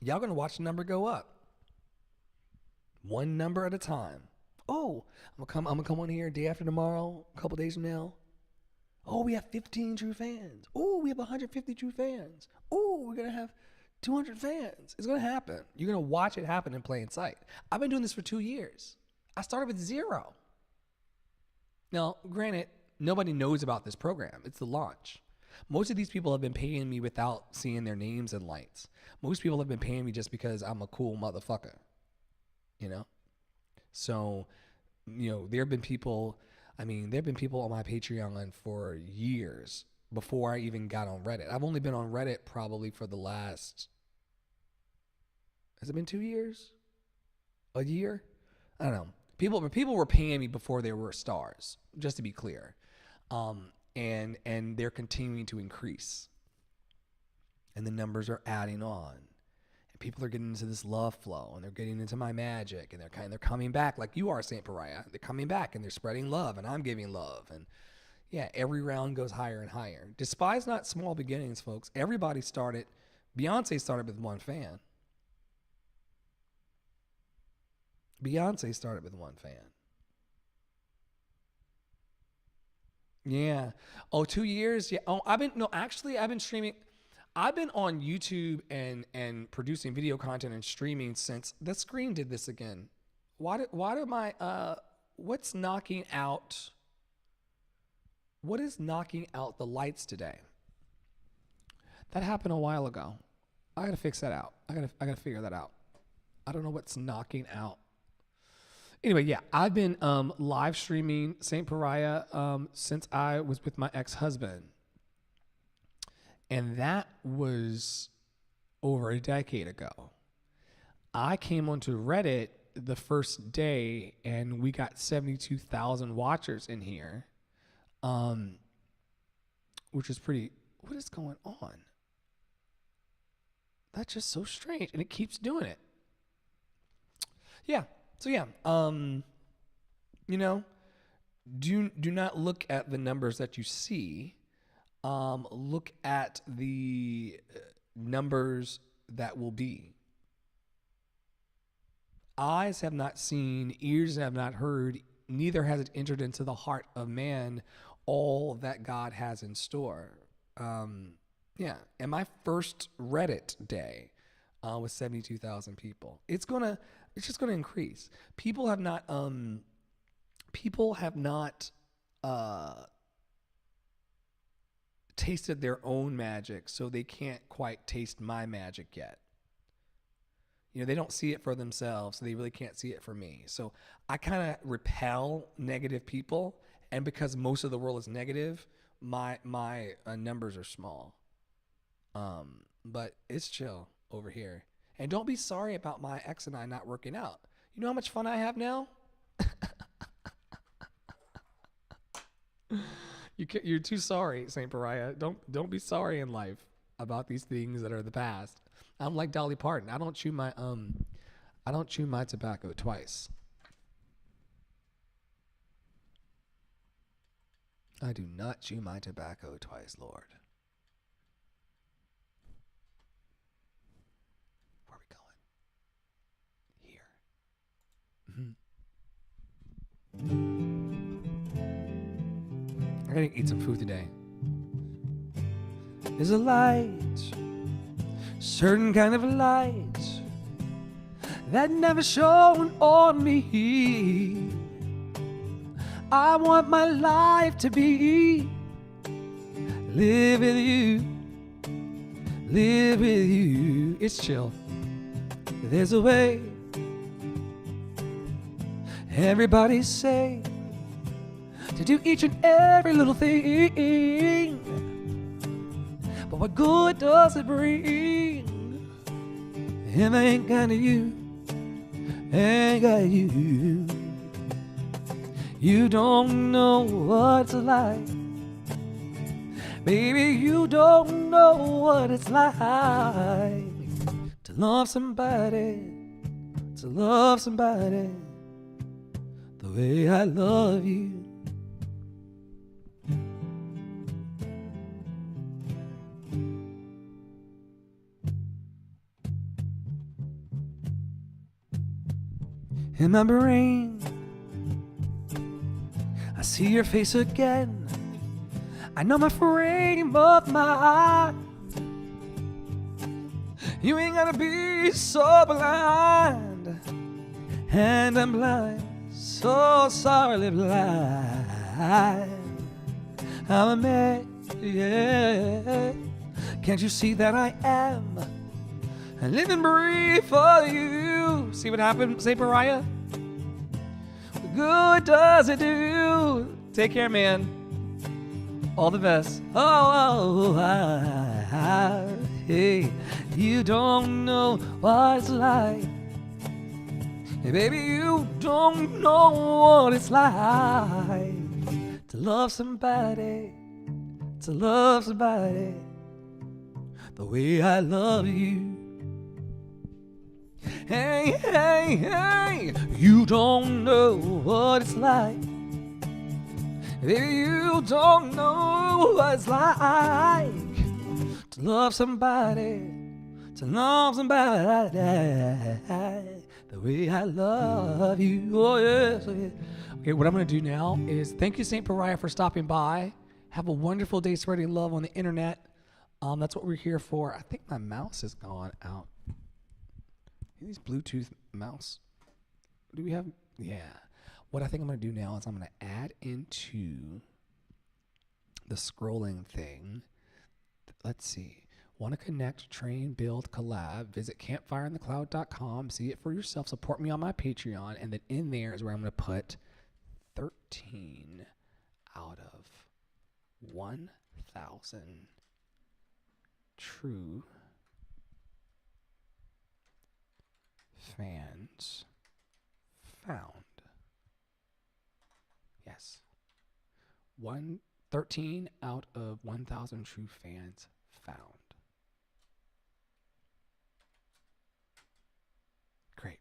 Y'all gonna watch the number go up. One number at a time. Oh, I'm gonna come on here day after tomorrow, a couple days from now. Oh, we have 15 true fans. Oh, we have 150 true fans. Oh, we're gonna have 200 fans. It's gonna happen. You're gonna watch it happen in plain sight. I've been doing this for 2 years. I started with 0. Now, granted, nobody knows about this program. It's the launch. Most of these people have been paying me without seeing their names and lights. Most people have been paying me just because I'm a cool motherfucker, you know? So, there have been people on my Patreon for years before I even got on Reddit. I've only been on Reddit probably for the last, has it been 2 years? A year? I don't know. People were paying me before there were stars, just to be clear. And they're continuing to increase. And the numbers are adding on. And people are getting into this love flow, and they're getting into my magic, and they're coming back like you are, St. Pariah. They're coming back, and they're spreading love, and I'm giving love. And yeah, every round goes higher and higher. Despise not small beginnings, folks. Beyonce started with 1 fan. Beyonce started with 1 fan. Yeah. Oh, 2 years. Yeah. Oh, I've been streaming. I've been on YouTube and producing video content and streaming since the screen did this again. Why did my what's knocking out? What is knocking out the lights today? That happened a while ago. I gotta fix that out. I gotta figure that out. I don't know what's knocking out. Anyway, yeah, I've been live streaming Saint Pariah since I was with my ex-husband, and that was over a decade ago. I came onto Reddit the first day, and we got 72,000 watchers in here, which is pretty. What is going on? That's just so strange, and it keeps doing it. Yeah. So yeah, do not look at the numbers that you see. Look at the numbers that will be. Eyes have not seen, ears have not heard, neither has it entered into the heart of man all that God has in store. Yeah, and my first Reddit day was 72,000 people. It's just gonna increase. People have not tasted their own magic, so they can't quite taste my magic yet. They don't see it for themselves, so they really can't see it for me. So I kind of repel negative people, and because most of the world is negative, my numbers are small. But it's chill over here. And don't be sorry about my ex and I not working out. You know how much fun I have now? You're too sorry, Saint Pariah. Don't be sorry in life about these things that are the past. I'm like Dolly Parton. I don't chew my tobacco twice. I do not chew my tobacco twice, Lord. Where are we going? Here. I gotta eat some food today. There's a light, certain kind of light that never shone on me. I want my life to be live with you, live with you. It's chill. There's a way. Everybody say to do each and every little thing, but what good does it bring if I ain't got you, ain't got you? You don't know what it's like, baby, you don't know what it's like to love somebody, the way I love you. In my brain, I see your face again. I know my frame of mind. You ain't gotta be so blind. And I'm blind, so sorely blind. I'm a man, yeah. Can't you see that I am? I live and breathe for you. See what happened, Saint Pariah? What good does it do? Take care, man. All the best. Hey, you don't know what it's like. Hey, baby, you don't know what it's like to love somebody, the way I love you. Hey, hey, hey, you don't know what it's like. Baby, you don't know what it's like to love somebody, the way I love you. Oh, yes, oh, yeah. Okay, what I'm going to do now is thank you, Saint Pariah, for stopping by. Have a wonderful day spreading love on the internet. That's what we're here for. I think my mouse has gone out. These Bluetooth mouse. Do we have? Yeah. What I think I'm going to do now is I'm going to add into the scrolling thing. Let's see. Want to connect, train, build, collab? Visit campfireinthecloud.com. See it for yourself. Support me on my Patreon. And then in there is where I'm going to put 13 out of 1,000 true fans found. Yes. 13 out of 1,000 true fans found. Great.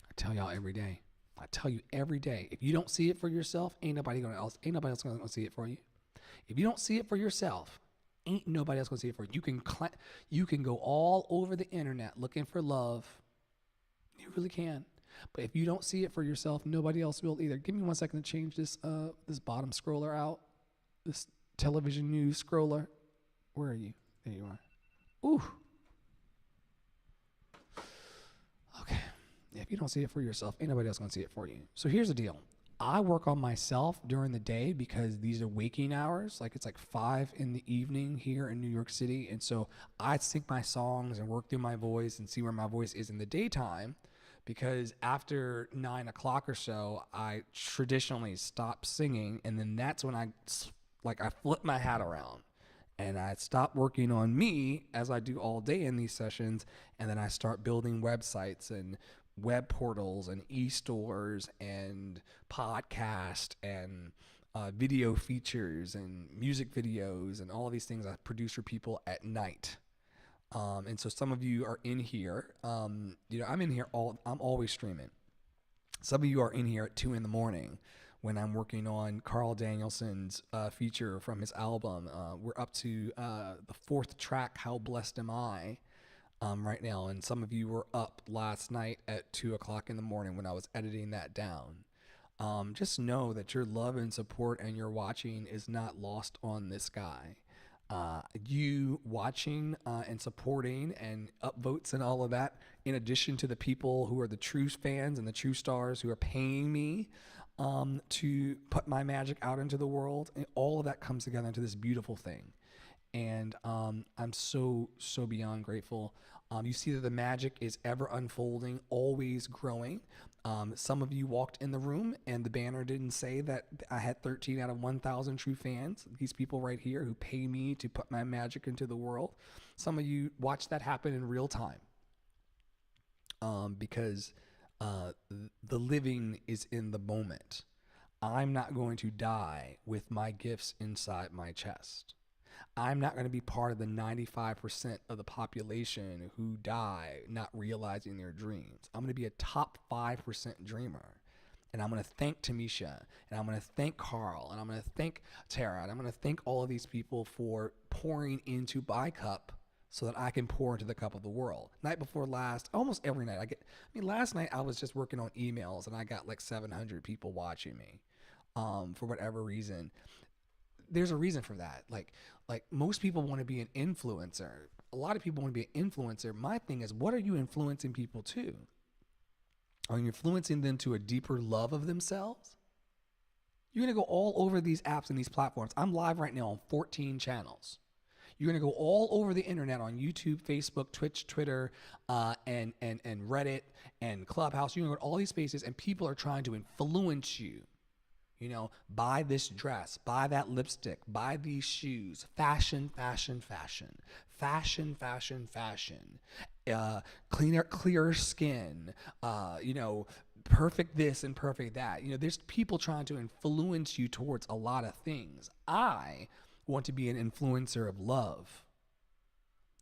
I tell y'all every day. I tell you every day. If you don't see it for yourself, ain't nobody else gonna see it for you. If you don't see it for yourself, ain't nobody else gonna see it for you. You can go all over the internet looking for love. You really can. But if you don't see it for yourself, nobody else will either. Give me 1 second to change this bottom scroller out. This television news scroller. Where are you? There you are. Ooh. Okay. If you don't see it for yourself, ain't nobody else gonna see it for you. So here's the deal. I work on myself during the day because these are waking hours. Like it's like 5 in the evening here in New York City. And so I sing my songs and work through my voice and see where my voice is in the daytime, because after 9 o'clock or so, I traditionally stop singing. And then that's when I flip my hat around and I stop working on me as I do all day in these sessions. And then I start building websites and web portals and e-stores and podcast and video features and music videos and all of these things I produce for people at night. And so some of you are in here. I'm in here I'm always streaming. Some of you are in here at 2 a.m. when I'm working on Carl Danielson's feature from his album. We're up to the 4th track, How Blessed Am I? Right now, and some of you were up last night at 2 o'clock in the morning when I was editing that down. Just know that your love and support and your watching is not lost on this guy. You watching and supporting and upvotes and all of that, in addition to the people who are the true fans and the true stars who are paying me to put my magic out into the world, and all of that comes together into this beautiful thing. And I'm so beyond grateful. You see that the magic is ever unfolding, always growing. Some of you walked in the room and the banner didn't say that I had 13 out of 1,000 true fans. These people right here who pay me to put my magic into the world. Some of you watched that happen in real time, because the living is in the moment. I'm not going to die with my gifts inside my chest. I'm not going to be part of the 95% of the population who die not realizing their dreams. I'm going to be a top 5% dreamer. And I'm going to thank Tamisha, and I'm going to thank Carl, and I'm going to thank Tara, and I'm going to thank all of these people for pouring into my cup so that I can pour into the cup of the world. Night before last, almost every night. Last night I was just working on emails and I got like 700 people watching me for whatever reason. There's a reason for that. Like most people want to be an influencer. A lot of people want to be an influencer. My thing is, what are you influencing people to? Are you influencing them to a deeper love of themselves? You're going to go all over these apps and these platforms. I'm live right now on 14 channels. You're going to go all over the internet on YouTube, Facebook, Twitch, Twitter, and Reddit and Clubhouse. You're going to go to all these spaces, and people are trying to influence you. Buy this dress, buy that lipstick, buy these shoes, fashion, fashion, fashion, fashion, fashion, fashion, clearer skin, perfect this and perfect that. There's people trying to influence you towards a lot of things. I want to be an influencer of love.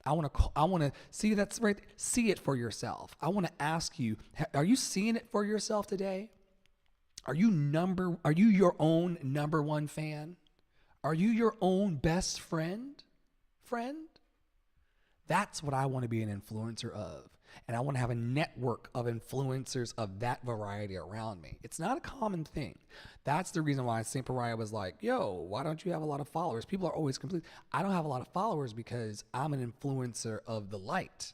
I want to see that's right. See it for yourself. I want to ask you, are you seeing it for yourself today? Are you your own number one fan? Are you your own best friend? That's what I want to be an influencer of. And I want to have a network of influencers of that variety around me. It's not a common thing. That's the reason why Saint Pariah was like, yo, why don't you have a lot of followers? People are always complete. I don't have a lot of followers because I'm an influencer of the light.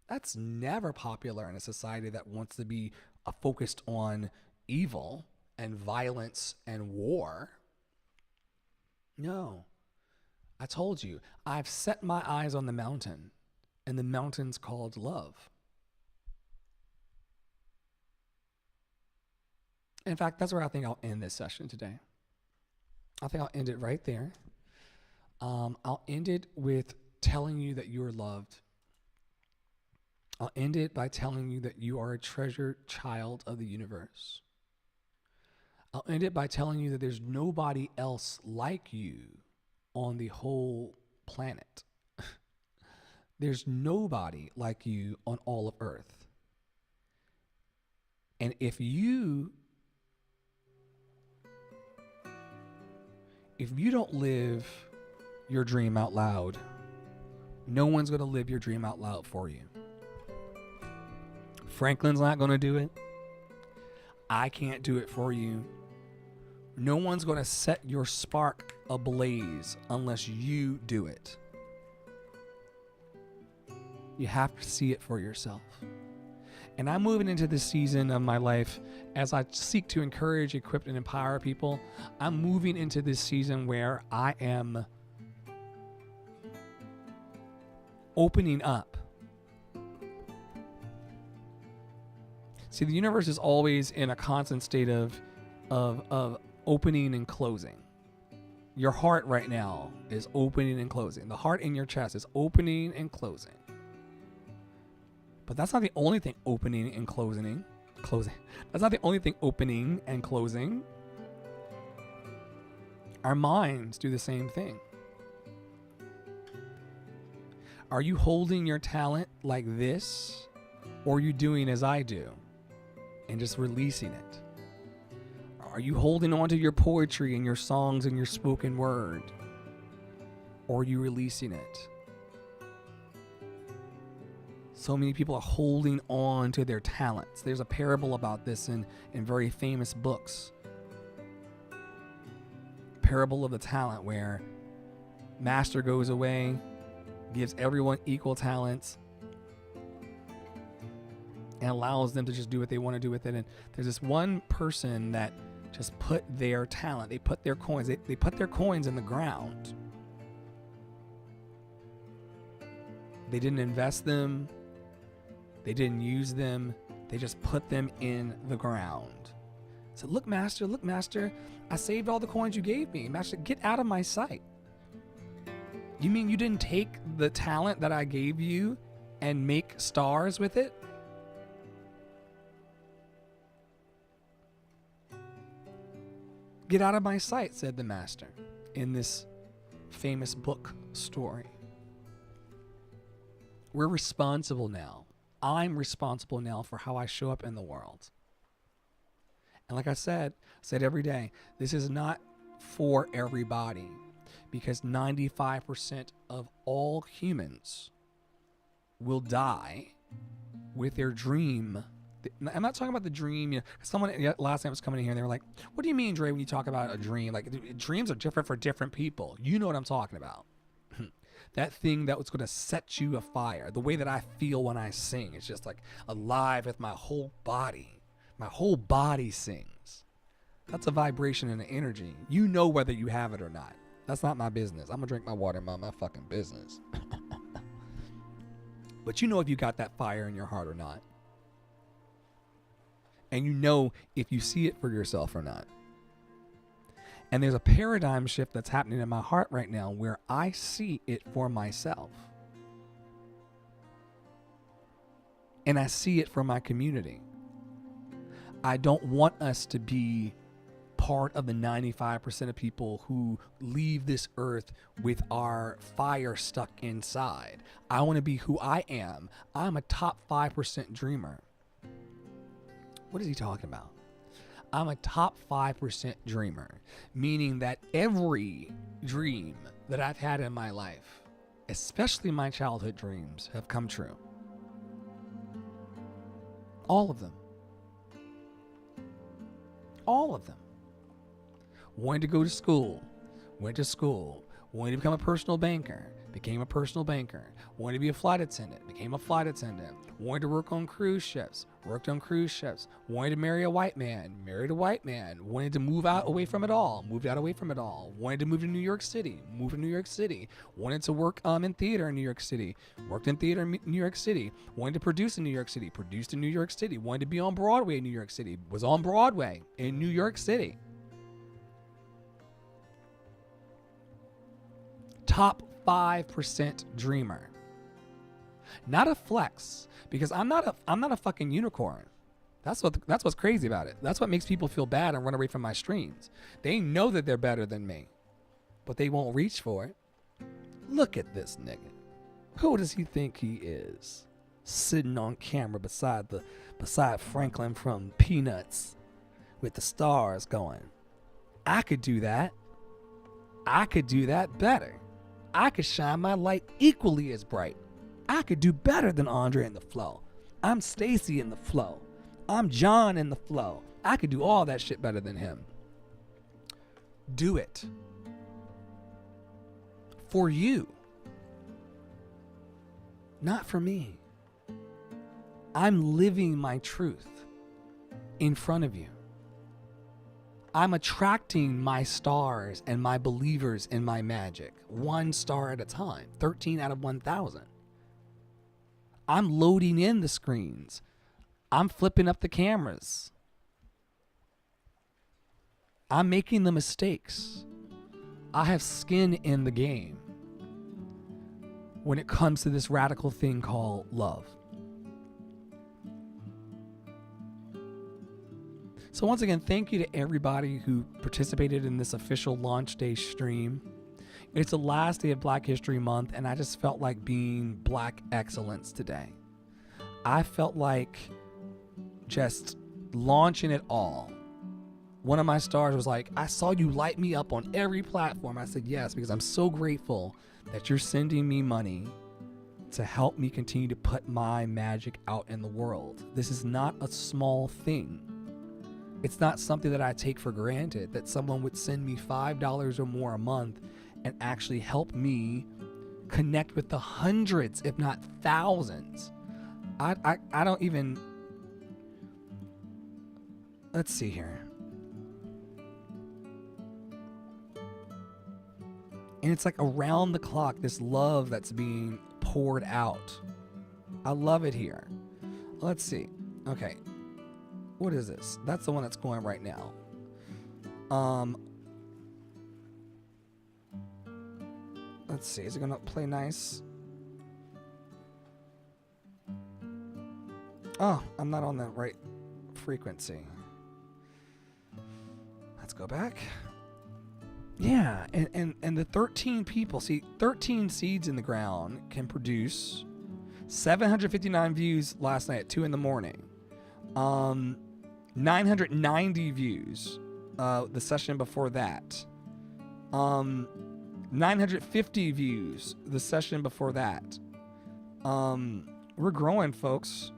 That's never popular in a society that wants to be focused on evil and violence and war. No. I told you, I've set my eyes on the mountain, and the mountain's called love. In fact, that's where I think I'll end this session today. I think I'll end it right there. I'll end it with telling you that you're loved. I'll end it by telling you that you are a treasured child of the universe. I'll end it by telling you that there's nobody else like you on the whole planet. There's nobody like you on all of Earth. And if you don't live your dream out loud, no one's going to live your dream out loud for you. Franklin's not going to do it. I can't do it for you. No one's going to set your spark ablaze unless you do it. You have to see it for yourself. And I'm moving into this season of my life as I seek to encourage, equip, and empower people. I'm moving into this season where I am opening up. See, the universe is always in a constant state of opening and closing. Your heart right now is opening and closing. The heart in your chest is opening and closing. But that's not the only thing opening and closing. That's not the only thing opening and closing. Our minds do the same thing. Are you holding your talent like this, or are you doing as I do and just releasing it? Are you holding on to your poetry and your songs and your spoken word, or are you releasing it? So many people are holding on to their talents. There's a parable about this in very famous books. Parable of the talent, where master goes away, gives everyone equal talents, and allows them to just do what they want to do with it. And there's this one person that just put their talent, they put their coins, they put their coins in the ground. They didn't invest them. They didn't use them. They just put them in the ground. Said, look, master, I saved all the coins you gave me. Master, get out of my sight. You mean you didn't take the talent that I gave you and make stars with it? Get out of my sight, said the master in this famous book story. We're responsible now. I'm responsible now for how I show up in the world. And like I said every day, this is not for everybody, because 95% of all humans will die with their dream. I'm not talking about the dream. You know, someone last night was coming in here and they were like, what do you mean, Dre, when you talk about a dream? Like, dreams are different for different people. You know what I'm talking about. That thing that was going to set you afire. The way that I feel when I sing. It's just like alive with my whole body. My whole body sings. That's a vibration and an energy. You know whether you have it or not. That's not my business. I'm going to drink my water and mind my fucking business. But you know if you got that fire in your heart or not. And you know if you see it for yourself or not. And there's a paradigm shift that's happening in my heart right now where I see it for myself. And I see it for my community. I don't want us to be part of the 95% of people who leave this earth with our fire stuck inside. I want to be who I am. I'm a top 5% dreamer. What is he talking about? I'm a top 5% dreamer, meaning that every dream that I've had in my life, especially my childhood dreams, have come true. All of them. All of them. Wanted to go to school. Went to school. Wanted to become a personal banker. Became a personal banker. Wanted to be a flight attendant. Became a flight attendant. Wanted to work on cruise ships. Worked on cruise ships. Wanted to marry a white man. Married a white man. Wanted to move out away from it all. Moved out away from it all. Wanted to move to New York City. Moved to New York City. Wanted to work in theater in New York City. Worked in theater in New York City. Wanted to produce in New York City. Produced in New York City. Wanted to be on Broadway in New York City. Was on Broadway in New York City. Top 5% dreamer. Not a flex, because I'm not a fucking unicorn. That's what's crazy about it. That's what makes people feel bad and run away from my streams. They know that they're better than me, but they won't reach for it. Look at this nigga. Who does he think he is? Sitting on camera beside Franklin from Peanuts with the stars going. I could do that. I could do that better. I could shine my light equally as bright. I could do better than Andre in the flow. I'm Stacy in the flow. I'm John in the flow. I could do all that shit better than him. Do it. For you. Not for me. I'm living my truth in front of you. I'm attracting my stars and my believers in my magic, one star at a time, 13 out of 1,000. I'm loading in the screens. I'm flipping up the cameras. I'm making the mistakes. I have skin in the game when it comes to this radical thing called love. So once again, thank you to everybody who participated in this official launch day stream. It's the last day of Black History Month, and I just felt like being Black excellence today. I felt like just launching it all. One of my stars was like, I saw you light me up on every platform. I said yes, because I'm so grateful that you're sending me money to help me continue to put my magic out in the world. This is not a small thing. It's not something that I take for granted, that someone would send me $5 or more a month and actually help me connect with the hundreds, if not thousands. I don't even... Let's see here. And it's like around the clock, this love that's being poured out. I love it here. Let's see. Okay. What is this? That's the one that's going right now. Let's see. Is it gonna play nice? Oh, I'm not on the right frequency. Let's go back. Yeah, and the 13 people, see, 13 seeds in the ground can produce 759 views last night at 2 in the morning. 990 views the session before that. 950 views the session before that. We're growing, folks.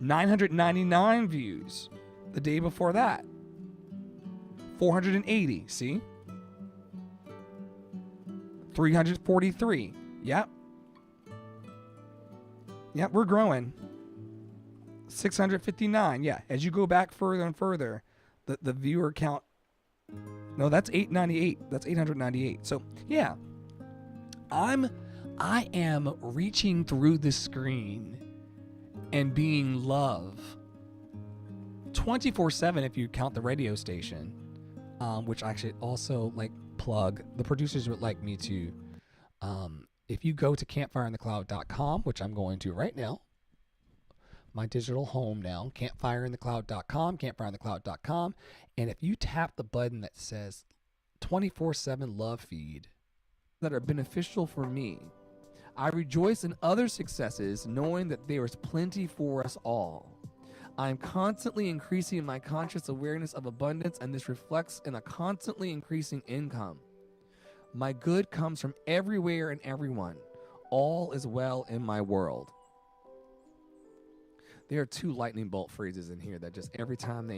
999 views the day before that. 480, see? 343. Yep. Yep, we're growing. 659. Yeah, as you go back further and further, the viewer count. No, that's 898. That's 898. So, yeah. I am reaching through the screen and being love 24/7 if you count the radio station, which I should also like plug. The producers would like me to, if you go to campfireinthecloud.com, which I'm going to right now, my digital home now, campfireinthecloud.com, campfireinthecloud.com, and if you tap the button that says 24/7 love feed that are beneficial for me, I rejoice in other successes, knowing that there is plenty for us all. I am constantly increasing my conscious awareness of abundance, and this reflects in a constantly increasing income. My good comes from everywhere and everyone. All is well in my world. There are two lightning bolt phrases in here that just every time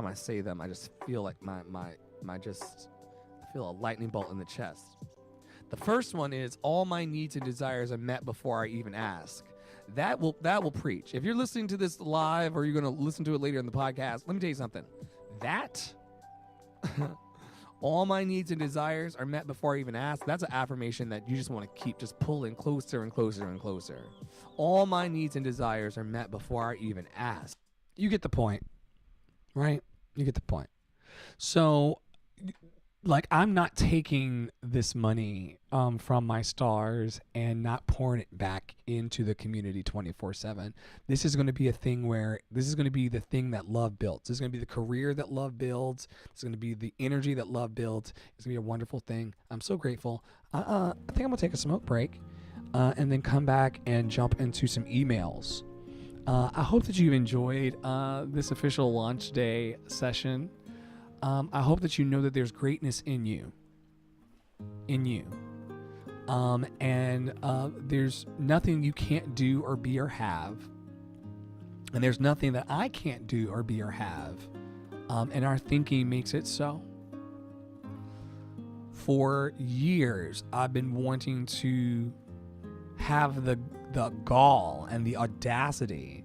I say them, I just feel like my just feel a lightning bolt in the chest. The first one is all my needs and desires are met before I even ask. That will preach. If you're listening to this live or you're going to listen to it later in the podcast, let me tell you something. That all my needs and desires are met before I even ask. That's an affirmation that you just want to keep just pulling closer and closer and closer. All my needs and desires are met before I even ask. You get the point, right? You get the point. So, like, I'm not taking this money from my stars and not pouring it back into the community 24/7. This is going to be a thing where this is going to be the thing that love builds. This is going to be the career that love builds. It's going to be the energy that love builds. It's going to be a wonderful thing. I'm so grateful. I think I'm going to take a smoke break and then come back and jump into some emails. I hope that you've enjoyed this official launch day session. I hope that you know that there's greatness in you. And there's nothing you can't do or be or have. And there's nothing that I can't do or be or have. And our thinking makes it so. For years, I've been wanting to have the gall and the audacity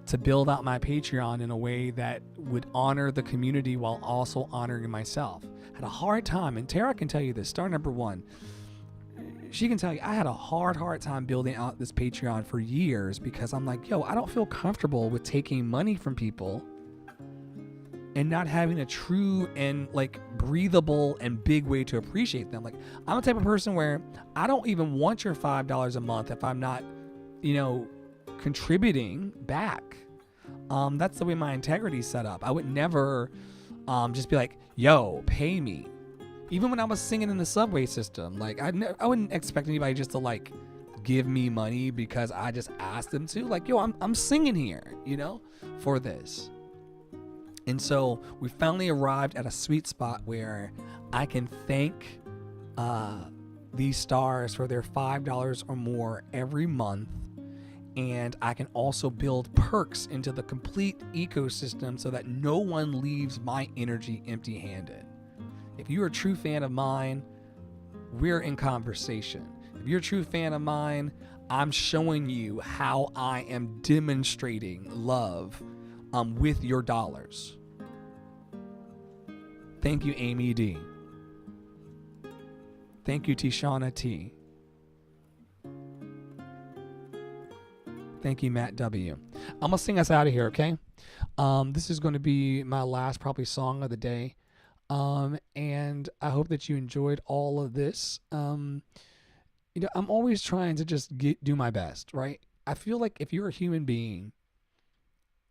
to build out my Patreon in a way that would honor the community while also honoring myself. I had a hard time, and Tara can tell you this, star number one. She can tell you I had a hard time building out this Patreon for years because I'm like, I don't feel comfortable with taking money from people and not having a true and like breathable and big way to appreciate them. Like, I'm the type of person where I don't even want your $5 a month if I'm not, contributing back. That's the way my integrity is set up. I would never just be like, pay me. Even when I was singing in the subway system, like I wouldn't expect anybody just to like give me money because I just asked them to. Like, I'm singing here, for this. And so we finally arrived at a sweet spot where I can thank these stars for their $5 or more every month. And I can also build perks into the complete ecosystem so that no one leaves my energy empty-handed. If you're a true fan of mine, we're in conversation. If you're a true fan of mine, I'm showing you how I am demonstrating love with your dollars. Thank you, Amy D. Thank you, Tishana T. Thank you, Matt W. I'm going to sing us out of here, okay? This is going to be my last probably song of the day. And I hope that you enjoyed all of this. I'm always trying to just do my best, right? I feel like if you're a human being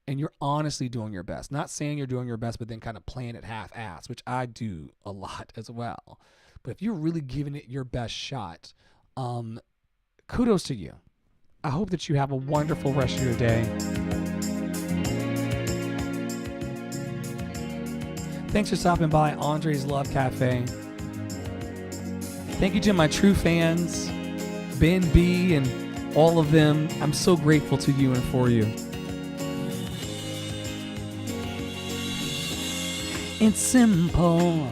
and you're honestly doing your best, not saying you're doing your best, but then kind of playing it half-assed, which I do a lot as well. But if you're really giving it your best shot, kudos to you. I hope that you have a wonderful rest of your day. Thanks for stopping by Andre's Love Cafe. Thank you to my true fans, Ben B, and all of them. I'm so grateful to you and for you. It's simple.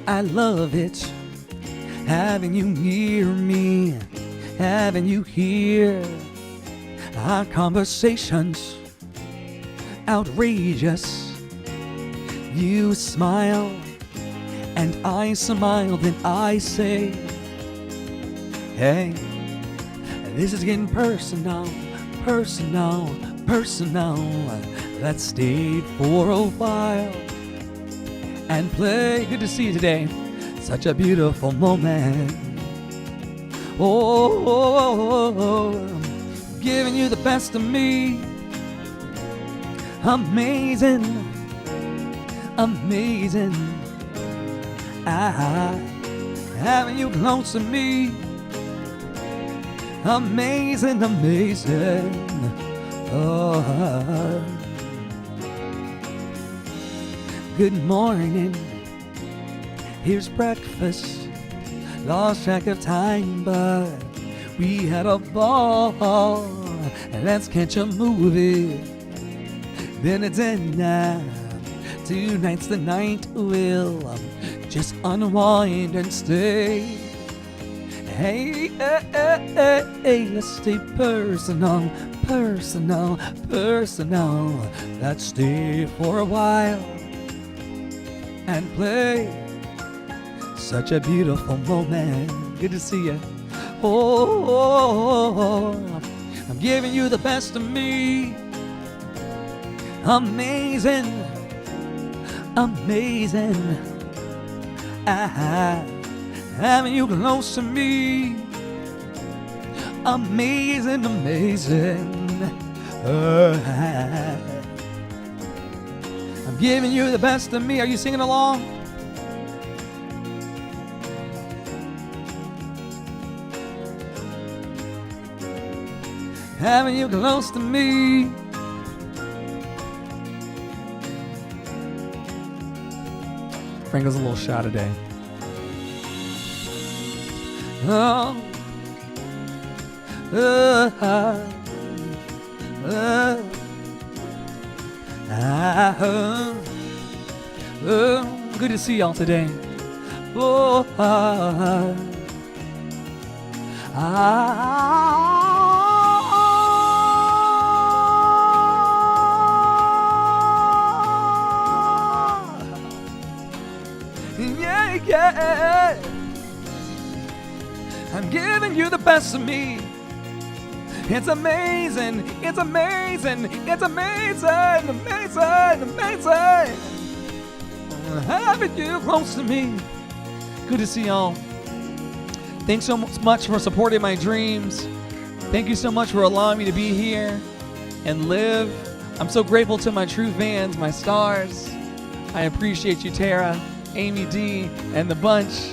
I love it. Having you near me. Having you here, our conversations outrageous. You smile and I smile, then I say, hey, this is getting personal. Let's stay for a while and play. Good to see you today. Such a beautiful moment. Giving you the best of me. Amazing. Having you close to me. Amazing. Good morning. Here's breakfast. Lost track of time, but We had a ball. Let's catch a movie. Then it's in now. Tonight's the night. We'll just unwind and stay. Hey, hey, hey, hey, hey, let's stay personal, personal, personal. Let's stay for a while and play. Such a beautiful moment. Good to see you. Oh, I'm giving you the best of me. Amazing, amazing. Having you close to me. Amazing, amazing. I'm giving you the best of me. Are you singing along? Having you close to me. Franco's a little shy today. Oh, good to see y'all today. Oh, yeah, yeah. I'm giving you the best of me. It's amazing, it's amazing, it's amazing, amazing, amazing. Having you close to me. Good to see y'all. Thanks so much for supporting my dreams. Thank you so much for allowing me to be here and live. I'm so grateful to my true fans, my stars. I appreciate you, Tara, Amy D, and the bunch.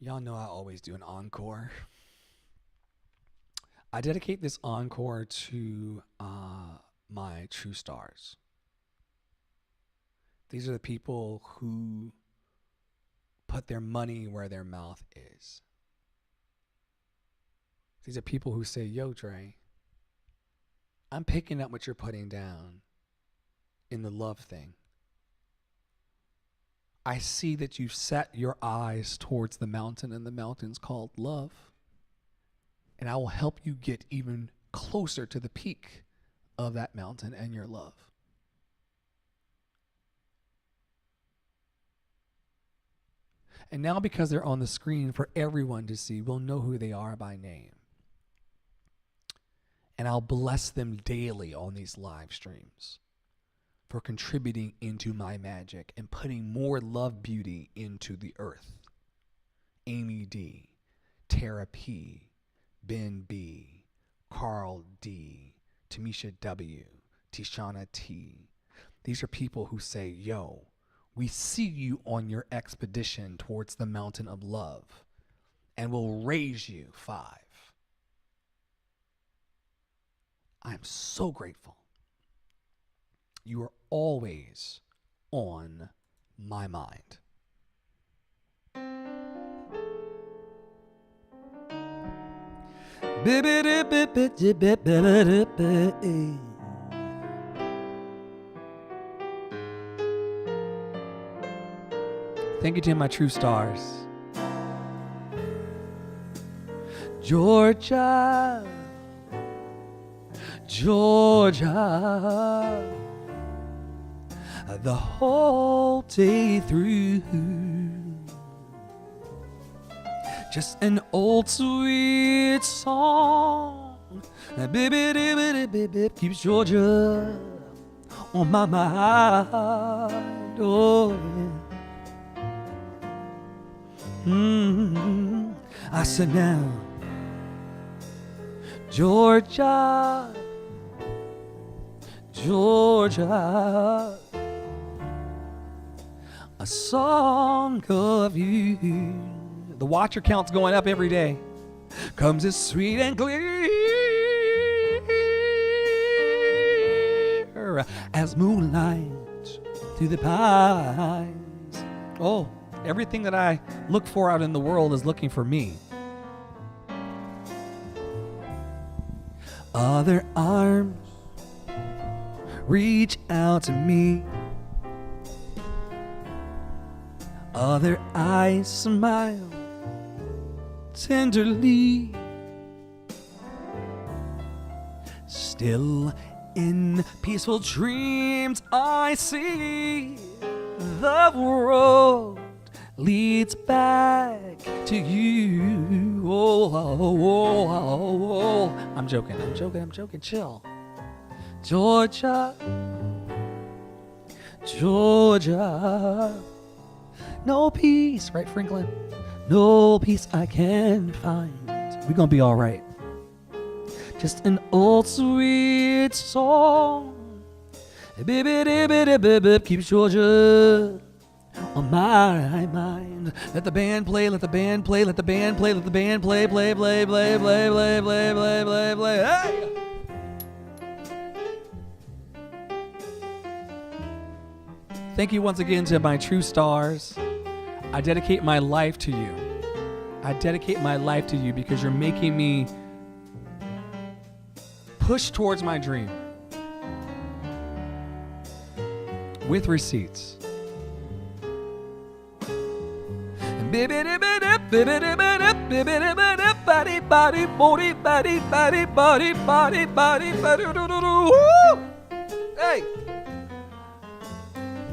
Y'all know I always do an encore. I dedicate this encore to my true stars. These are the people who put their money where their mouth is. These are people who say, yo, Dre, I'm picking up what you're putting down in the love thing. I see that you've set your eyes towards the mountain, and the mountain's called love. And I will help you get even closer to the peak of that mountain and your love. And now, because they're on the screen for everyone to see, we'll know who they are by name. And I'll bless them daily on these live streams for contributing into my magic and putting more love beauty into the earth. Amy D, Tara P, Ben B, Carl D, Tamisha W, Tishana T. These are people who say, yo, we see you on your expedition towards the mountain of love, and we'll raise you 5. I'm so grateful. You are always on my mind. Thank you to my true stars. Georgia, Georgia, the whole day through. Just an old sweet song, baby, keeps Georgia on my mind. Oh, yeah. I said now, Georgia, Georgia, a song of you. The watcher count's going up every day. Comes as sweet and clear as moonlight through the pines. Oh, everything that I look for out in the world is looking for me. Other arms reach out to me. Other eyes smile tenderly. Still in peaceful dreams I see the world leads back to you. Oh, oh, oh, oh, oh. I'm joking. Chill. Georgia, Georgia. No peace, right, Franklin? No peace I can find. We're gonna be all right. Just an old sweet song. Keeps Georgia on my mind. Let the band play, let the band play, let the band play, let the band play, play. Hey! Thank you once again to my true stars. I dedicate my life to you. I dedicate my life to you because you're making me push towards my dream with receipts. Hey!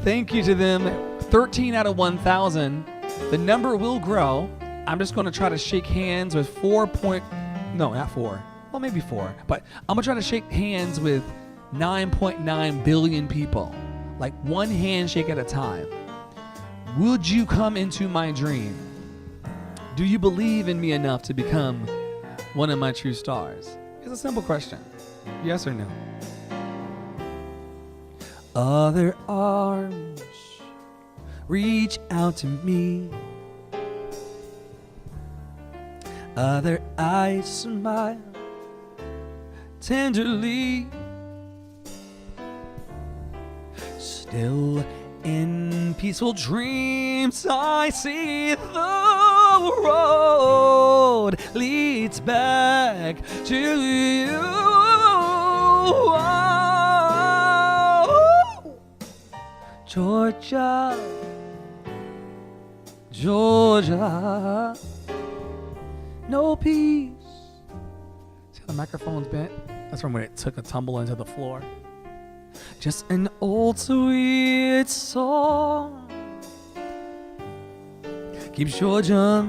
Thank you to them. 13 out of 1,000. The number will grow. I'm just going to try to shake hands with not 4. Well, maybe 4. But I'm going to try to shake hands with 9.9 billion people. Like one handshake at a time. Would you come into my dream? Do you believe in me enough to become one of my true stars? It's a simple question. Yes or no? Other arms reach out to me. Other eyes smile tenderly. Still in peaceful dreams I see the road leads back to you. Oh, Georgia, Georgia, no peace. See how the microphone's bent? That's from when it took a tumble into the floor. Just an old sweet song keeps Georgia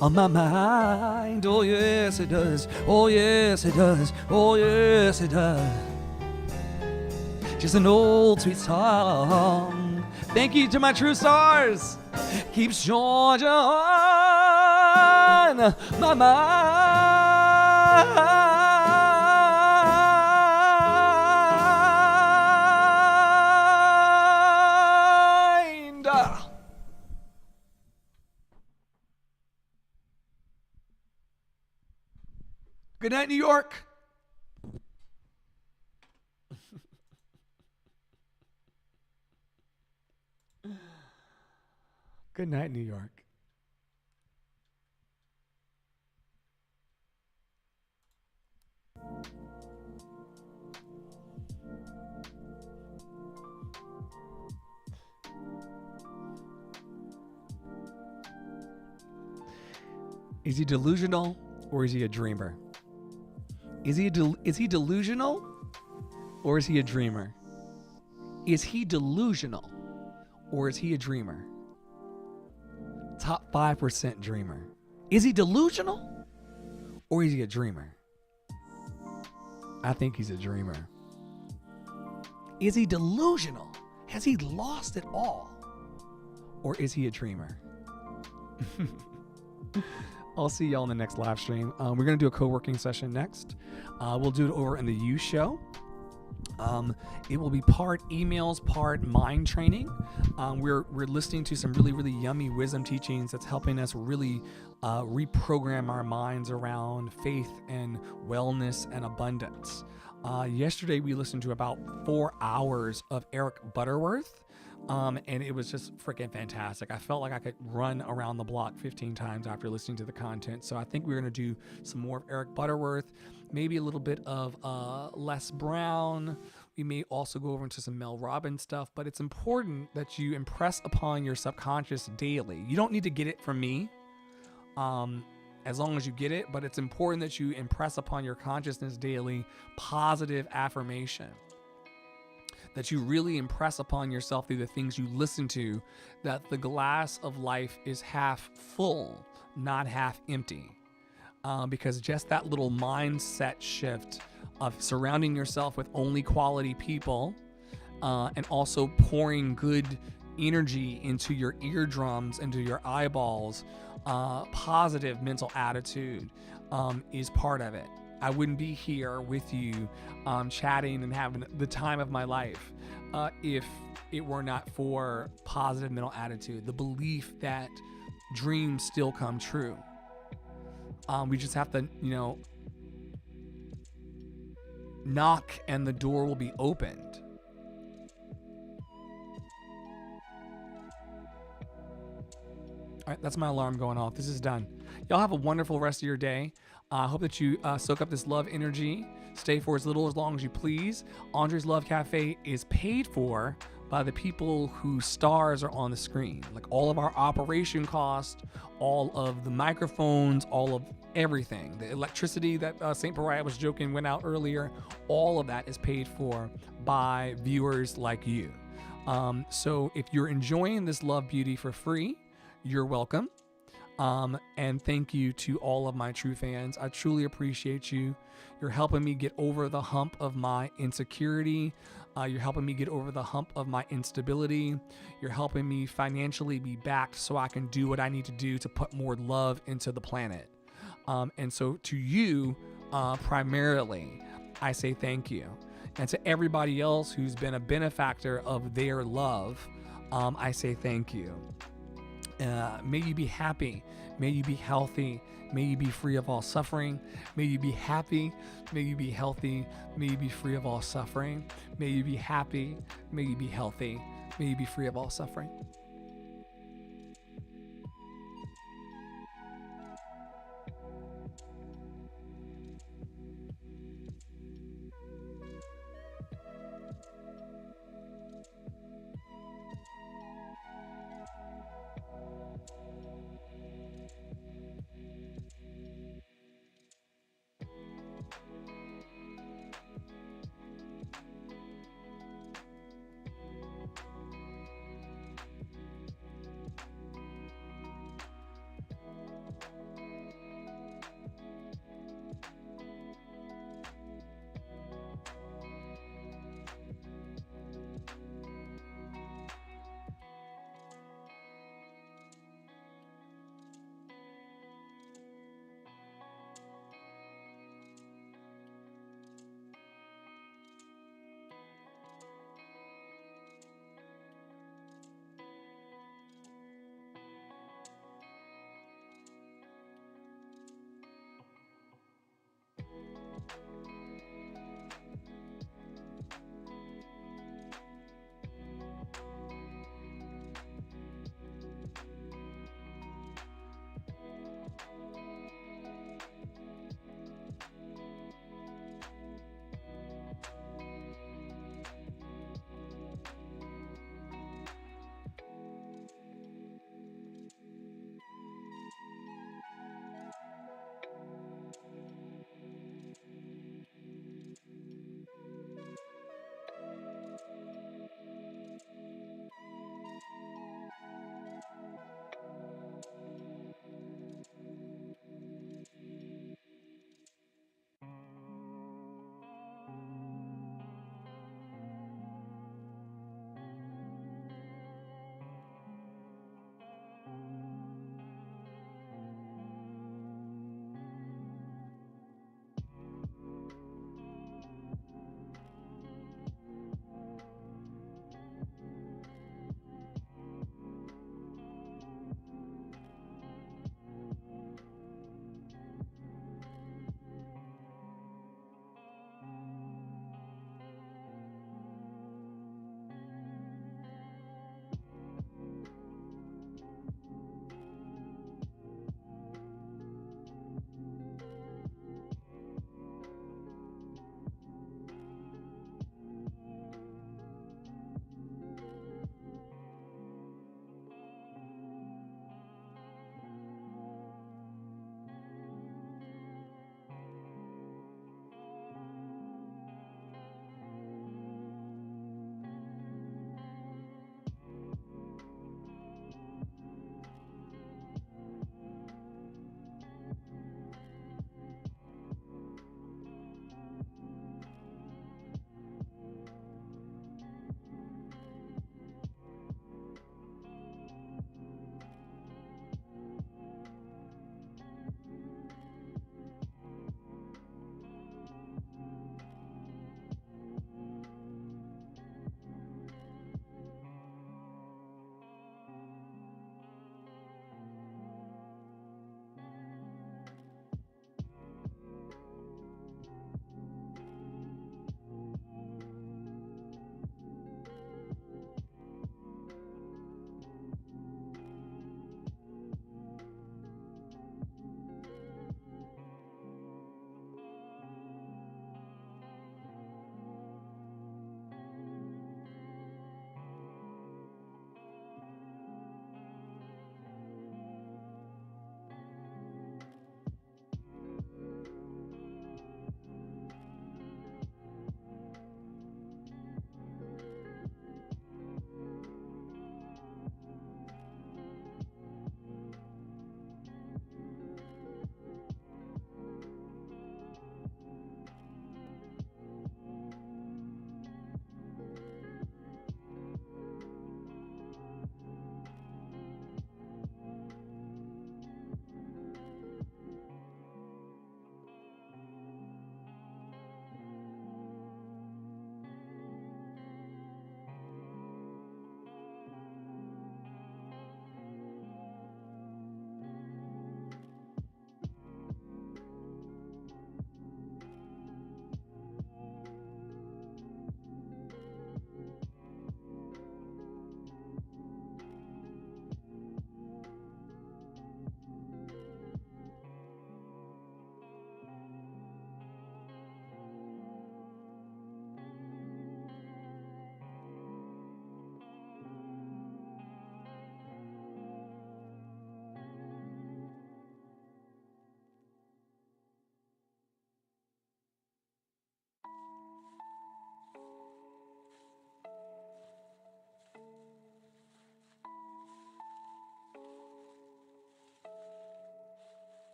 on my mind. Oh yes it does. Oh yes it does. Oh yes it does. Just an old sweet song. Thank you to my true stars. Keeps Georgia on my mind. Good night, New York. Good night, New York. Is he delusional or is he a dreamer? Is he delusional or is he a dreamer? Is he delusional or is he a dreamer? Top 5% dreamer. Is he delusional or is he a dreamer? I think he's a dreamer. Is he delusional? Has he lost it all? Or is he a dreamer? I'll see y'all in the next live stream. We're going to do a co-working session next. We'll do it over in the U show. It will be part emails, part mind training. We're listening to some really yummy wisdom teachings that's helping us really reprogram our minds around faith and wellness and abundance. Yesterday we listened to about 4 hours of Eric Butterworth. And it was just freaking fantastic. I felt like I could run around the block 15 times after listening to the content. So I think we're going to do some more of Eric Butterworth, maybe a little bit of Les Brown. We may also go over into some Mel Robbins stuff, but it's important that you impress upon your subconscious daily. You don't need to get it from me, as long as you get it, but it's important that you impress upon your consciousness daily positive affirmation. That you really impress upon yourself through the things you listen to, that the glass of life is half full, not half empty. Because just that little mindset shift of surrounding yourself with only quality people, and also pouring good energy into your eardrums, into your eyeballs, positive mental attitude, is part of it. I wouldn't be here with you chatting and having the time of my life if it were not for positive mental attitude, the belief that dreams still come true. We just have to, knock and the door will be opened. All right, that's my alarm going off. This is done. Y'all have a wonderful rest of your day. I hope that you soak up this love energy. Stay for as little as long as you please. Andre's Love Cafe is paid for by the people whose stars are on the screen. Like all of our operation costs, all of the microphones, all of everything. The electricity that St. Pariah was joking went out earlier. All of that is paid for by viewers like you. So if you're enjoying this Love Beauty for free, you're welcome. And thank you to all of my true fans. I truly appreciate you. You're helping me get over the hump of my insecurity. You're helping me get over the hump of my instability. You're helping me financially be backed so I can do what I need to do to put more love into the planet. And so to you, primarily, I say thank you. And to everybody else who's been a benefactor of their love, I say thank you. May you be happy. May you be healthy. May you be free of all suffering. May you be happy. May you be healthy. May you be free of all suffering. May you be happy. May you be healthy. May you be free of all suffering.